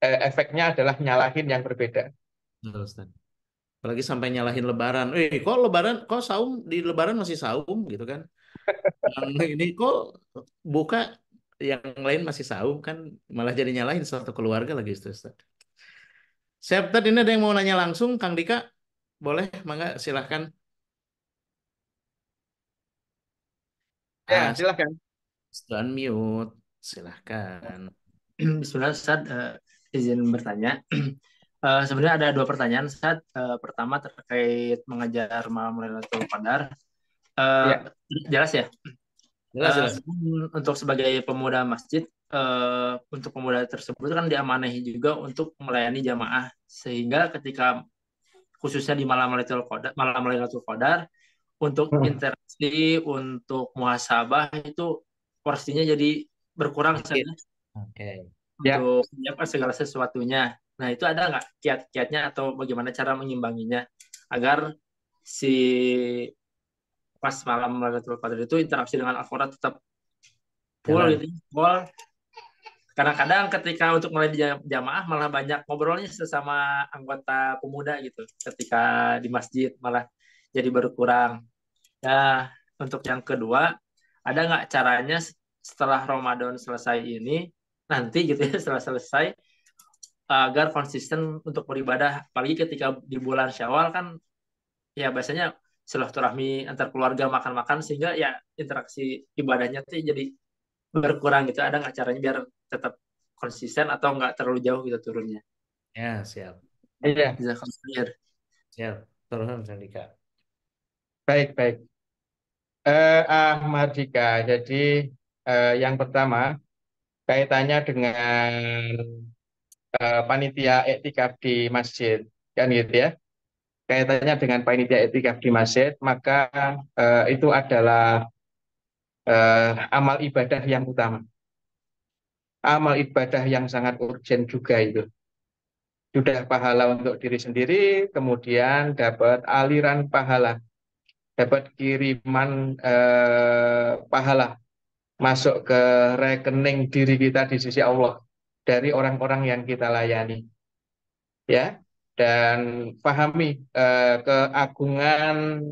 A: efeknya adalah nyalahin yang berbeda.
B: betul, Ustaz. Apalagi sampai nyalahin Lebaran. Kok Lebaran, kok saum di Lebaran masih saum gitu kan? Yang ini kok buka yang lain masih saum kan? Malah jadi nyalahin satu keluarga lagi, Ustaz. Siap, Tad, ini ada yang mau nanya langsung, Kang Dika? Boleh, mangga silahkan.
A: Ya,
B: Ah,
A: silahkan.
B: unmute, silahkan.
D: Bismillah, Ustaz, izin bertanya. Sebenarnya ada dua pertanyaan, Ustaz. Pertama terkait mengajar malam Lailatul Qadar. Eh,
A: Ya,
D: jelas ya?
B: Jelas, jelas.
D: Untuk sebagai pemuda masjid, untuk pemuda tersebut kan diamanahi juga untuk melayani jamaah, sehingga ketika khususnya di malam Lailatul Qadar, untuk
A: hmm,
D: interaksi, untuk muhasabah itu porsinya jadi berkurang, Ustaz,
B: Sedikit. Oke.
A: ya.
D: untuk menyiapkan segala sesuatunya. Nah, itu ada nggak kiat-kiatnya atau bagaimana cara mengimbanginya agar si pas malam Lailatul Qadar itu interaksi dengan Al-Quran tetap full
B: Jalan.
D: gitu, full. Kadang-kadang ketika untuk mulai di jamaah malah banyak ngobrolnya sesama anggota pemuda gitu. Ketika di masjid malah jadi berkurang. Ya, untuk yang kedua, ada nggak caranya setelah Ramadan selesai ini, nanti gitu ya, setelah selesai, agar konsisten untuk beribadah. Apalagi ketika di bulan Syawal kan, ya biasanya silaturahmi antar keluarga makan-makan, sehingga ya interaksi ibadahnya tuh jadi berkurang gitu. Ada nggak caranya biar tetap konsisten atau nggak terlalu jauh gitu turunnya?
B: Ya, siap.
A: Iya,
D: Jazakallah khair.
B: Siap. Terus Mas Andika.
A: baik, baik. Mardika, jadi yang pertama kaitannya dengan panitia iktikaf di masjid, kan gitu ya. Kaitannya dengan panitia iktikaf di masjid, maka itu adalah amal ibadah yang utama. Amal ibadah yang sangat urgent juga itu. Sudah pahala untuk diri sendiri, kemudian dapat aliran pahala, dapat kiriman pahala masuk ke rekening diri kita di sisi Allah dari orang-orang yang kita layani, ya. Dan pahami keagungan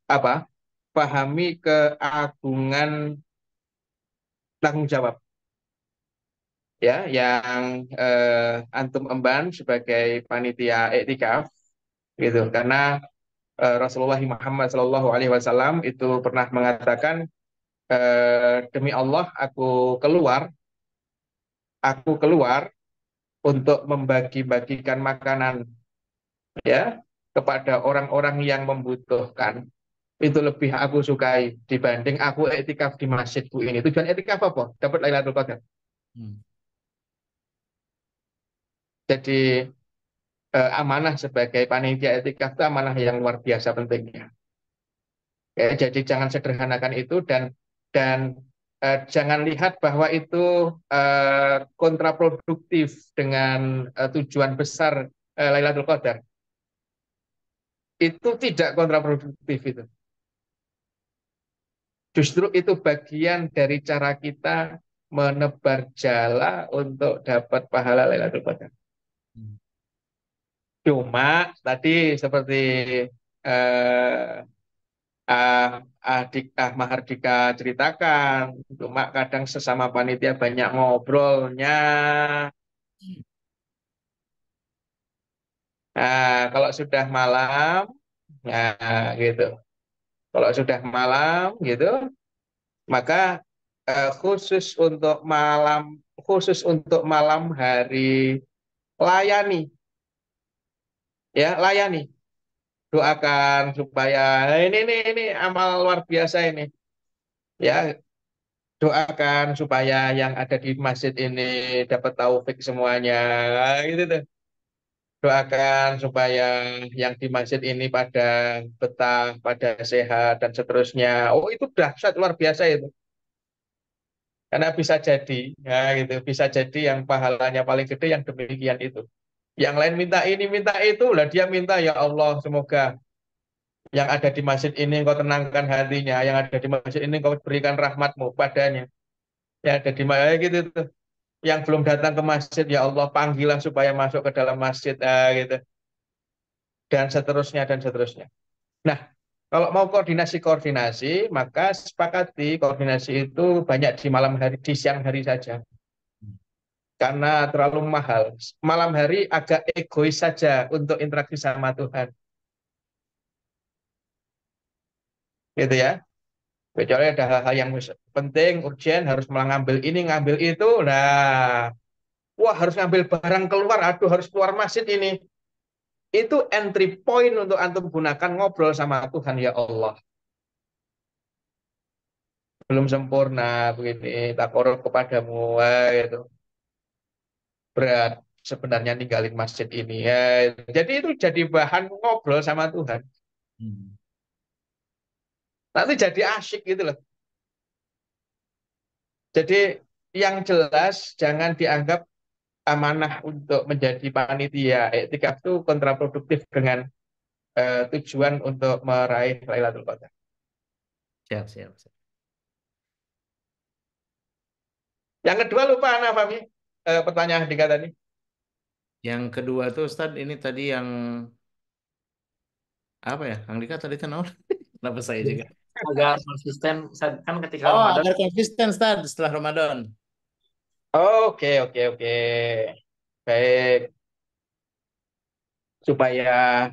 A: apa? Pahami keagungan tanggung jawab, ya, yang antum emban sebagai panitia iktikaf, gitu. Karena Rasulullah Muhammad SAW itu pernah mengatakan, demi Allah, aku keluar untuk membagi-bagikan makanan, ya, kepada orang-orang yang membutuhkan. Itu lebih aku sukai dibanding aku etikaf di masjidku ini. Tujuan etikaf apa? Dapat Lailatul Qadar.
B: Hmm.
A: Jadi amanah sebagai panitia etikaf itu amanah yang luar biasa pentingnya. Ya, jadi jangan sederhanakan itu, dan jangan lihat bahwa itu kontraproduktif dengan tujuan besar Lailatul Qadar. Itu tidak kontraproduktif itu. Justru itu bagian dari cara kita menebar jala untuk dapat pahala Lailatul Qadar.
B: Hmm.
A: Cuma tadi seperti eh, Mahardika ceritakan, cuma kadang sesama panitia banyak ngobrolnya. Nah, kalau sudah malam, nah gitu. Kalau sudah malam gitu, maka khusus untuk malam hari, layani, ya, layani. Doakan supaya ini amal luar biasa ini, ya. Doakan supaya yang ada di masjid ini dapat taufik semuanya, gitu tuh. Doakan supaya yang di masjid ini pada betah, pada sehat dan seterusnya. Oh, itu dahsyat luar biasa itu. Karena bisa jadi, ya gitu, bisa jadi yang pahalanya paling gede yang demikian itu. Yang lain minta ini, minta itu, lah dia minta, ya Allah, semoga yang ada di masjid ini engkau tenangkan hatinya, yang ada di masjid ini engkau berikan rahmatmu padanya. Yang ada di masjid gitu tuh. Yang belum datang ke masjid, ya Allah, panggilah supaya masuk ke dalam masjid, gitu. Dan seterusnya, dan seterusnya. Nah, kalau mau koordinasi, maka sepakati koordinasi itu banyak di malam hari, di siang hari saja. Karena terlalu mahal. Malam hari agak egois saja untuk interaksi sama Tuhan. Gitu ya. Kecuali ada hal-hal yang penting, urgent, harus mengambil ini, ngambil itu. Nah, wah, harus ngambil barang keluar, aduh, harus keluar masjid ini. Itu entry point untuk antum gunakan ngobrol sama Tuhan, ya Allah. Belum sempurna begini, tak korup kepadamu, itu berat sebenarnya ninggalin masjid ini, ya. Jadi itu jadi bahan ngobrol sama Tuhan.
B: Hmm.
A: Nanti jadi asyik gitu loh. Jadi yang jelas jangan dianggap amanah untuk menjadi panitia iktikaf itu kontraproduktif dengan tujuan untuk meraih Lailatul Qadar.
B: Siap, siap, siap.
A: Yang kedua lupa Ana Fahmi, pertanyaan Dika tadi.
B: Yang kedua tuh Ustadz ini tadi yang apa ya? Kang Dika tadi kan kenapa saya juga?
D: agar konsisten Ustaz. Kan ketika
B: Oh,
D: Ramadan
B: agar konsisten Ustaz setelah Ramadan.
A: Oke, oke, oke. Baik, supaya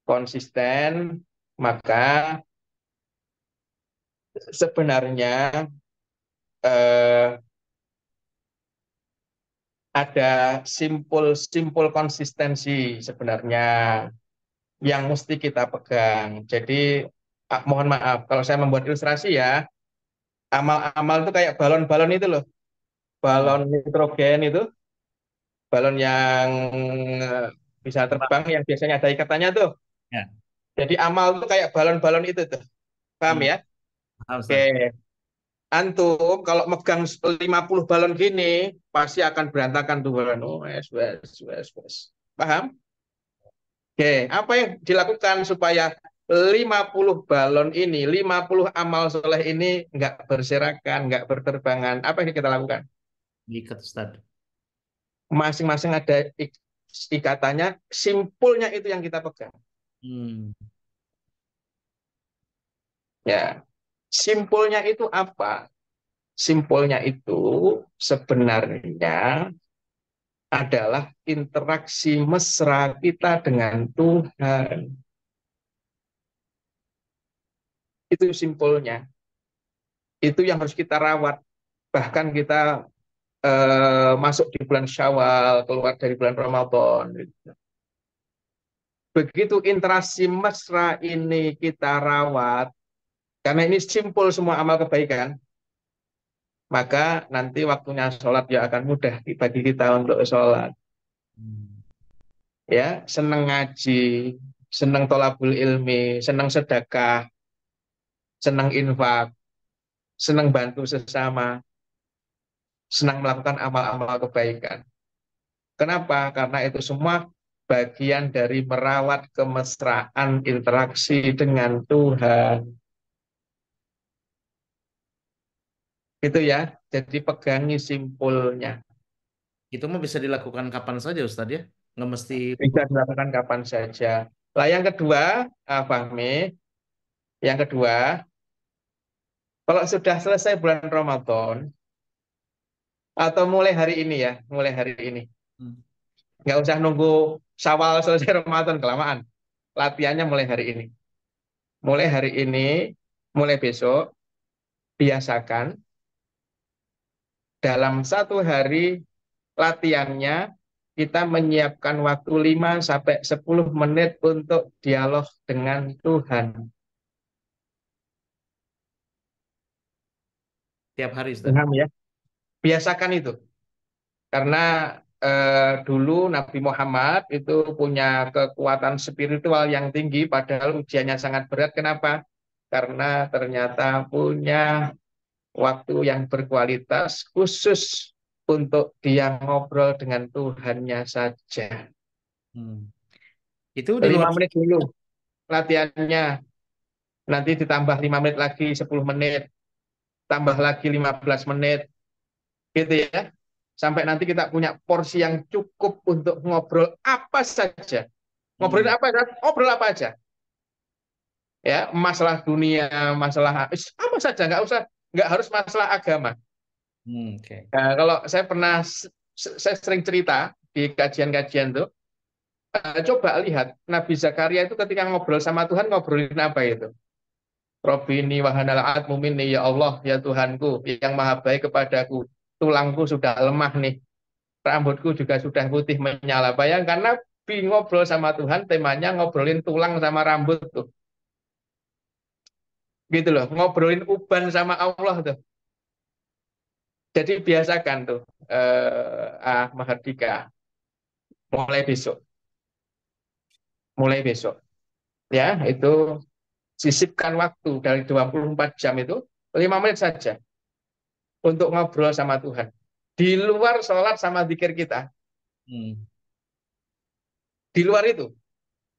A: konsisten, maka sebenarnya eh, ada simpul-simpul konsistensi sebenarnya yang mesti kita pegang. Jadi, mohon maaf kalau saya membuat ilustrasi ya, amal-amal itu kayak balon-balon itu loh,
B: Hmm.
A: balon nitrogen itu, balon yang eh, bisa terbang, yang biasanya ada ikatannya tuh.
B: Ya.
A: Jadi amal itu kayak balon-balon itu tuh, paham
B: Hmm.
A: ya?
B: Paham,
A: Oke,
B: Ustaz.
A: antum kalau megang 50 balon gini, pasti akan berantakan tuh balon. Oh, wes, wes, wes, wes. Paham? Oke, apa yang dilakukan supaya 50 balon ini, 50 amal soleh ini nggak berserakan, nggak berterbangan? Apa yang kita lakukan?
B: Diikat Ustaz.
A: Masing-masing ada ikatannya, simpulnya itu yang kita pegang.
B: Hmm.
A: Ya, simpulnya itu apa? Simpulnya itu sebenarnya adalah interaksi mesra kita dengan Tuhan. Itu simpulnya. Itu yang harus kita rawat. Bahkan kita masuk di bulan Syawal, keluar dari bulan Ramadan. Begitu interaksi mesra ini kita rawat, karena ini simpul semua amal kebaikan, maka nanti waktunya sholat ya akan mudah bagi kita untuk sholat.
B: Hmm.
A: Ya, senang ngaji, senang tolabul ilmi, senang sedekah, senang infak, senang bantu sesama, senang melakukan amal-amal kebaikan. Kenapa? Karena itu semua bagian dari merawat kemesraan interaksi dengan Tuhan. Itu ya. Jadi pegangi simpulnya.
B: Itu mah bisa dilakukan kapan saja Ustaz ya. Nggak mesti
A: Bisa dilakukan kapan saja. Lah yang kedua, Fahmi, yang kedua, kalau sudah selesai bulan Ramadan, atau mulai hari ini ya, mulai hari ini.
B: Hmm.
A: Nggak usah nunggu Syawal selesai Ramadan, kelamaan. Latihannya mulai hari ini. Mulai hari ini, mulai besok, biasakan dalam satu hari latihannya kita menyiapkan waktu 5 sampai 10 menit untuk dialog dengan Tuhan.
B: tiap hari Ustaz.
A: Paham ya? Biasakan itu. Karena dulu Nabi Muhammad itu punya kekuatan spiritual yang tinggi padahal ujiannya sangat berat. Kenapa? Karena ternyata punya waktu yang berkualitas khusus untuk dia ngobrol dengan Tuhannya saja.
B: Hmm. Itu di luar
A: 5 menit dulu latihannya, nanti ditambah 5 menit lagi 10 menit, tambah lagi 15 menit, gitu ya. Sampai nanti kita punya porsi yang cukup untuk ngobrol apa saja.
B: Hmm.
A: Ngobrolin apa aja? Ngobrol apa aja. Ya, masalah dunia, masalah apa saja, nggak harus masalah agama.
B: Oke.
A: Nah, kalau saya pernah, saya sering cerita di kajian-kajian tuh, coba lihat Nabi Zakaria itu ketika ngobrol sama Tuhan ngobrolin apa itu? Robini wahanal atmu minni, ya Allah, ya Tuhanku yang maha baik kepadaku. Tulangku sudah lemah nih, rambutku juga sudah putih menyala. Bayangkan Nabi ngobrol sama Tuhan, temanya ngobrolin tulang sama rambut tuh. Gitu loh, ngobrolin uban sama Allah tuh. Jadi biasakan tuh, Mahardika, mulai besok. Mulai besok. Ya, itu sisipkan waktu dari 24 jam itu 5 menit saja untuk ngobrol sama Tuhan. Di luar sholat sama zikir kita.
B: Hmm.
A: Di luar itu.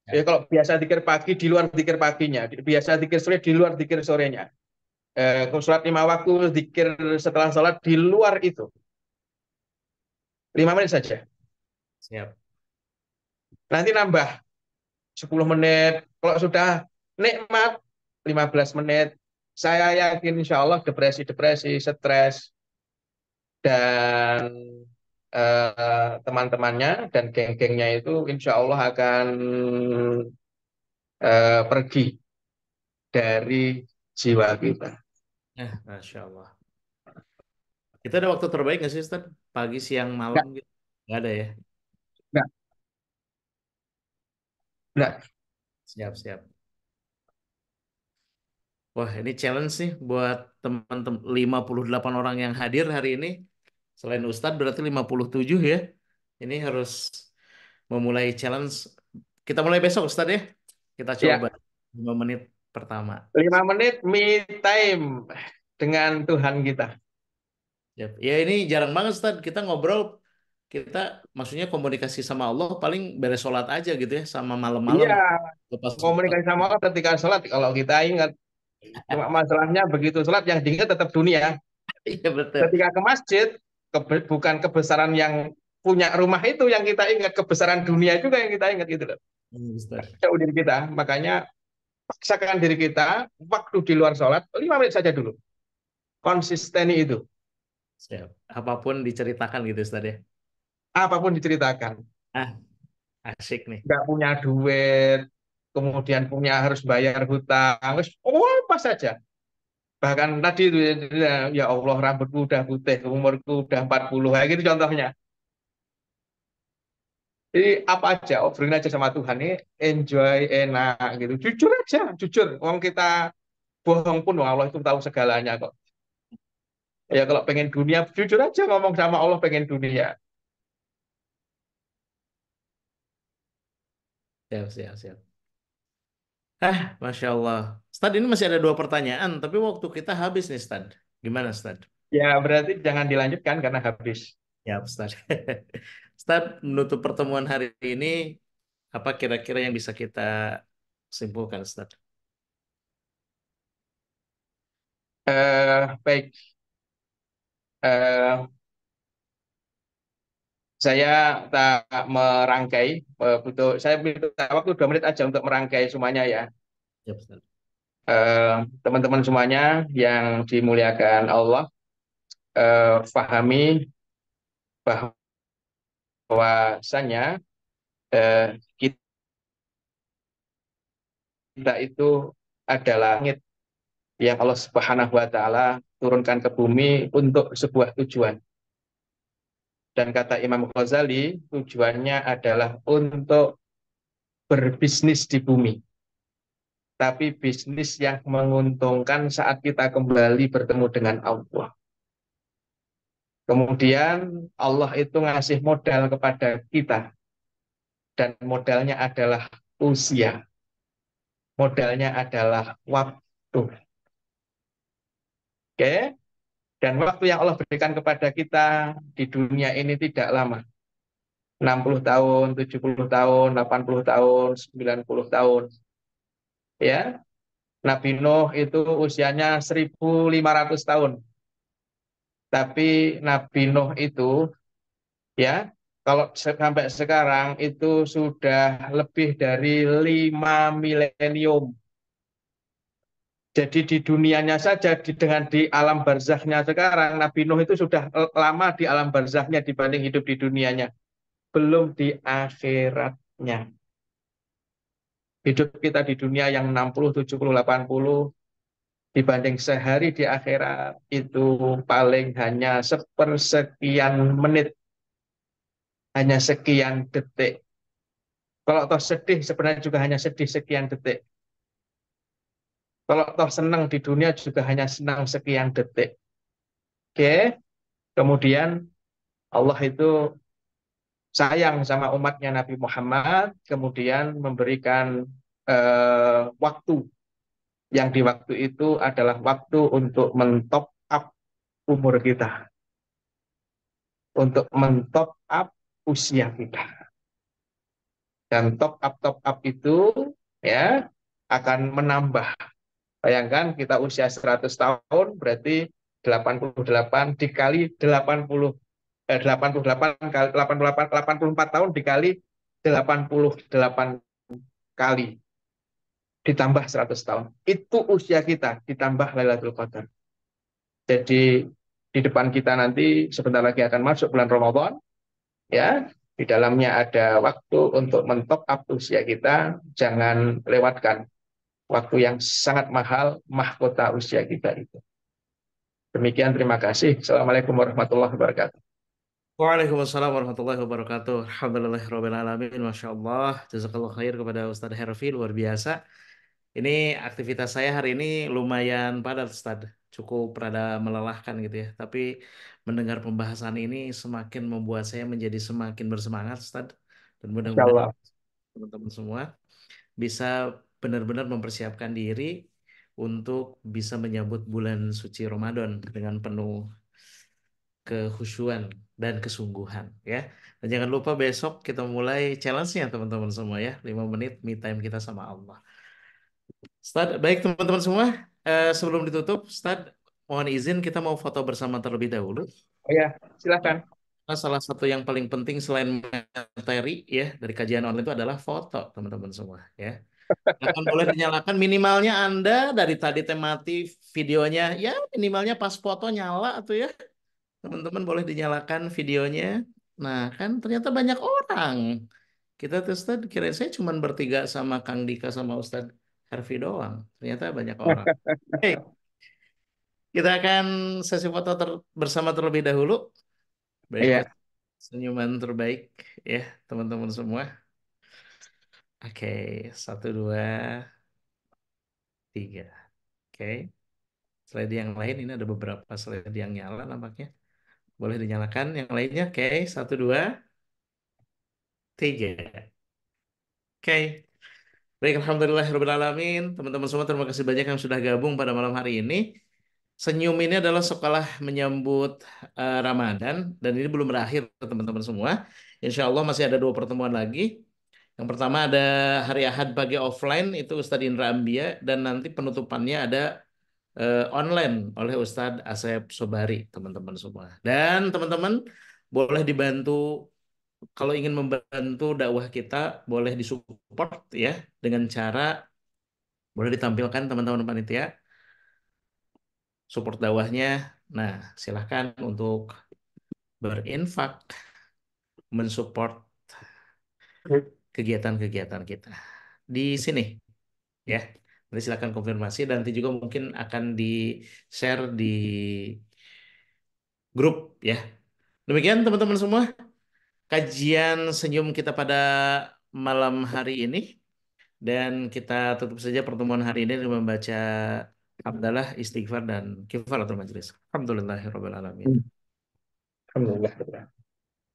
A: Ya,
B: Ya.
A: kalau biasa zikir pagi, di luar zikir paginya. Biasa zikir sore, di luar zikir sorenya. Sholat 5 waktu, zikir setelah sholat, di luar itu. 5 menit saja.
B: Siap.
A: Nanti nambah 10 menit. Kalau sudah nikmat, 15 menit. Saya yakin insya Allah depresi-depresi, stres, dan teman-temannya dan geng-gengnya itu insya Allah akan pergi dari jiwa kita.
B: Masya Allah. Kita ada waktu terbaik nggak sih, Ustaz? Pagi, siang, malam
A: Nggak,
B: gitu? Nggak ada ya?
A: nggak, nggak.
B: Siap-siap. Wah, ini challenge nih buat teman-teman 58 orang yang hadir hari ini. Selain Ustadz berarti 57 ya. Ini harus memulai challenge. Kita mulai besok Ustadz ya. Kita coba
A: Ya,
B: 5 menit pertama.
A: 5 menit me time dengan Tuhan kita.
B: Yap. Ya ini jarang banget Ustadz. Kita ngobrol, kita maksudnya komunikasi sama Allah paling beres sholat aja gitu ya. Sama malam-malam.
A: Iya,
B: Lepas sholat.
A: komunikasi sama Allah ketika sholat. Kalau kita ingat, cuma masalahnya begitu sholat yang diingat tetap dunia.
B: Iya betul.
A: Ketika ke masjid, bukan kebesaran yang punya rumah itu yang kita ingat, kebesaran dunia juga yang kita ingat gitu loh.
B: Ustadz.
A: Jauh diri kita, makanya paksakan diri kita waktu di luar sholat 5 menit saja dulu. Konsisteni itu,
B: Siap. Apapun diceritakan gitu Ustadz ya.
A: apapun diceritakan.
B: Ah, asik nih.
A: Nggak punya duit, kemudian punya harus bayar hutang, oh apa saja. Bahkan tadi itu ya Allah rambutku udah putih, umurku udah 40, kayak gitu contohnya. Jadi apa aja, obrolin aja sama Tuhan ini, enjoy, enak gitu. Jujur aja, jujur. Wong kita bohong pun, wong Allah itu tahu segalanya kok. Ya kalau pengen dunia, jujur aja ngomong sama Allah pengen dunia.
B: Siap, siap, siap. Masya Allah. Stad ini masih ada 2 pertanyaan, tapi waktu kita habis nih, Stad. Gimana, Stad?
A: Ya berarti jangan dilanjutkan karena habis.
B: Ya, Stad. Stad, menutup pertemuan hari ini, apa kira-kira yang bisa kita simpulkan, Stad?
A: Baik, eh, saya tak merangkai, butuh saya minta waktu 2 menit aja untuk merangkai semuanya ya.
B: Ya, Stad.
A: Teman-teman semuanya yang dimuliakan Allah, pahami bahwasanya kita itu adalah langit yang Allah Subhanahu wa taala turunkan ke bumi untuk sebuah tujuan. Dan kata Imam Ghazali, tujuannya adalah untuk berbisnis di bumi. Tapi bisnis yang menguntungkan saat kita kembali bertemu dengan Allah. Kemudian Allah itu ngasih modal kepada kita. Dan modalnya adalah usia. Modalnya adalah waktu. Oke? Dan waktu yang Allah berikan kepada kita di dunia ini tidak lama. 60 tahun, 70 tahun, 80 tahun, 90 tahun. Ya, Nabi Nuh itu usianya 1.500 tahun. Tapi Nabi Nuh itu ya, kalau sampai sekarang itu sudah lebih dari 5 milenium. Jadi di dunianya saja dengan di alam barzakhnya sekarang Nabi Nuh itu sudah lama di alam barzakhnya dibanding hidup di dunianya. Belum di akhiratnya. Hidup kita di dunia yang 60, 70, 80 dibanding sehari di akhirat itu paling hanya sepersekian menit, hanya sekian detik. Kalau toh sedih sebenarnya juga hanya sedih sekian detik. Kalau toh senang di dunia juga hanya senang sekian detik. Oke, kemudian Allah itu sayang sama umatnya Nabi Muhammad, kemudian memberikan waktu yang di waktu itu adalah waktu untuk mentop up umur kita, untuk mentop up usia kita. Dan top up itu ya akan menambah. Bayangkan kita usia 100 tahun berarti 88 dikali 80 88 kali 88 84 tahun dikali 88 kali. ditambah 100 tahun. Itu usia kita ditambah Lailatul Qadar. Jadi di depan kita nanti sebentar lagi akan masuk bulan Ramadan, ya. Di dalamnya ada waktu untuk mentop up usia kita. Jangan lewatkan waktu yang sangat mahal, mahkota usia kita itu. Demikian, terima kasih. Assalamualaikum warahmatullahi wabarakatuh.
B: Waalaikumsalam warahmatullahi wabarakatuh. Alhamdulillahirrahmanirrahim. Masya Allah. Jazakallah khair kepada Ustadz Herfi. Luar biasa. Ini aktivitas saya hari ini lumayan padat, Ustadz. Cukup rada melelahkan gitu ya. Tapi mendengar pembahasan ini semakin membuat saya menjadi semakin bersemangat, Ustadz. Dan
A: Insya
B: mudah-mudahan
A: Allah.
B: teman-teman semua bisa benar-benar mempersiapkan diri untuk bisa menyambut bulan suci Ramadan dengan penuh kekhusyuan dan kesungguhan ya. Dan jangan lupa besok kita mulai challenge-nya teman-teman semua ya. 5 menit me time kita sama Allah. Ustad, baik teman-teman semua. Sebelum ditutup, Ustad, mohon izin kita mau foto bersama terlebih dahulu.
A: Oh ya, silakan.
B: Nah, salah satu yang paling penting selain materi ya dari kajian online itu adalah foto teman-teman semua ya. Akan boleh dinyalakan minimalnya Anda dari tadi temati videonya ya minimalnya pas foto nyala tuh ya. Teman-teman boleh dinyalakan videonya. Nah, kan ternyata banyak orang. Kita tuh Ustad, kira saya cuma bertiga sama Kang Dika sama Ustad Harfi doang. Ternyata banyak orang. Oke, kita akan sesi foto bersama terlebih dahulu. Baiklah,
A: Iya,
B: senyuman terbaik ya teman-teman semua. Oke, satu, dua, tiga. Oke, slide yang lain ini ada beberapa slide yang nyala nampaknya. Boleh dinyalakan yang lainnya. Oke, satu, dua, tiga. Oke. Baik, alhamdulillahirrahmanirrahim. Teman-teman semua, terima kasih banyak yang sudah gabung pada malam hari ini. Senyum ini adalah sekolah menyambut Ramadan, dan ini belum berakhir, teman-teman semua. Insya Allah masih ada 2 pertemuan lagi. Yang pertama ada hari Ahad pagi offline, itu Ustadz Indra Ambia, dan nanti penutupannya ada online oleh Ustadz Asep Sobari, teman-teman semua. Dan teman-teman boleh dibantu kalau ingin membantu dakwah kita boleh disupport ya dengan cara boleh ditampilkan teman-teman panitia support dakwahnya. Nah, silahkan untuk berinfak mensupport kegiatan-kegiatan kita di sini ya. Nanti silahkan konfirmasi dan nanti juga mungkin akan di share di grup ya. Demikian teman-teman semua kajian senyum kita pada malam hari ini. Dan kita tutup saja pertemuan hari ini dengan membaca hamdalah, istighfar, dan kifaratul majelis. Alhamdulillahirabbil alamin.
A: alhamdulillah.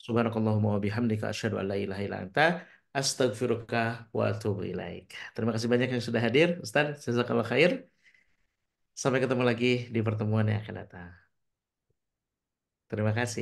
B: Subhanakallahumma wa bihamdika asyhadu an la ilaha illa anta astaghfiruka wa atubu ilaik. Terima kasih banyak yang sudah hadir. Ustaz, jazakallah khair. Sampai ketemu lagi di pertemuan yang akan datang. Terima kasih.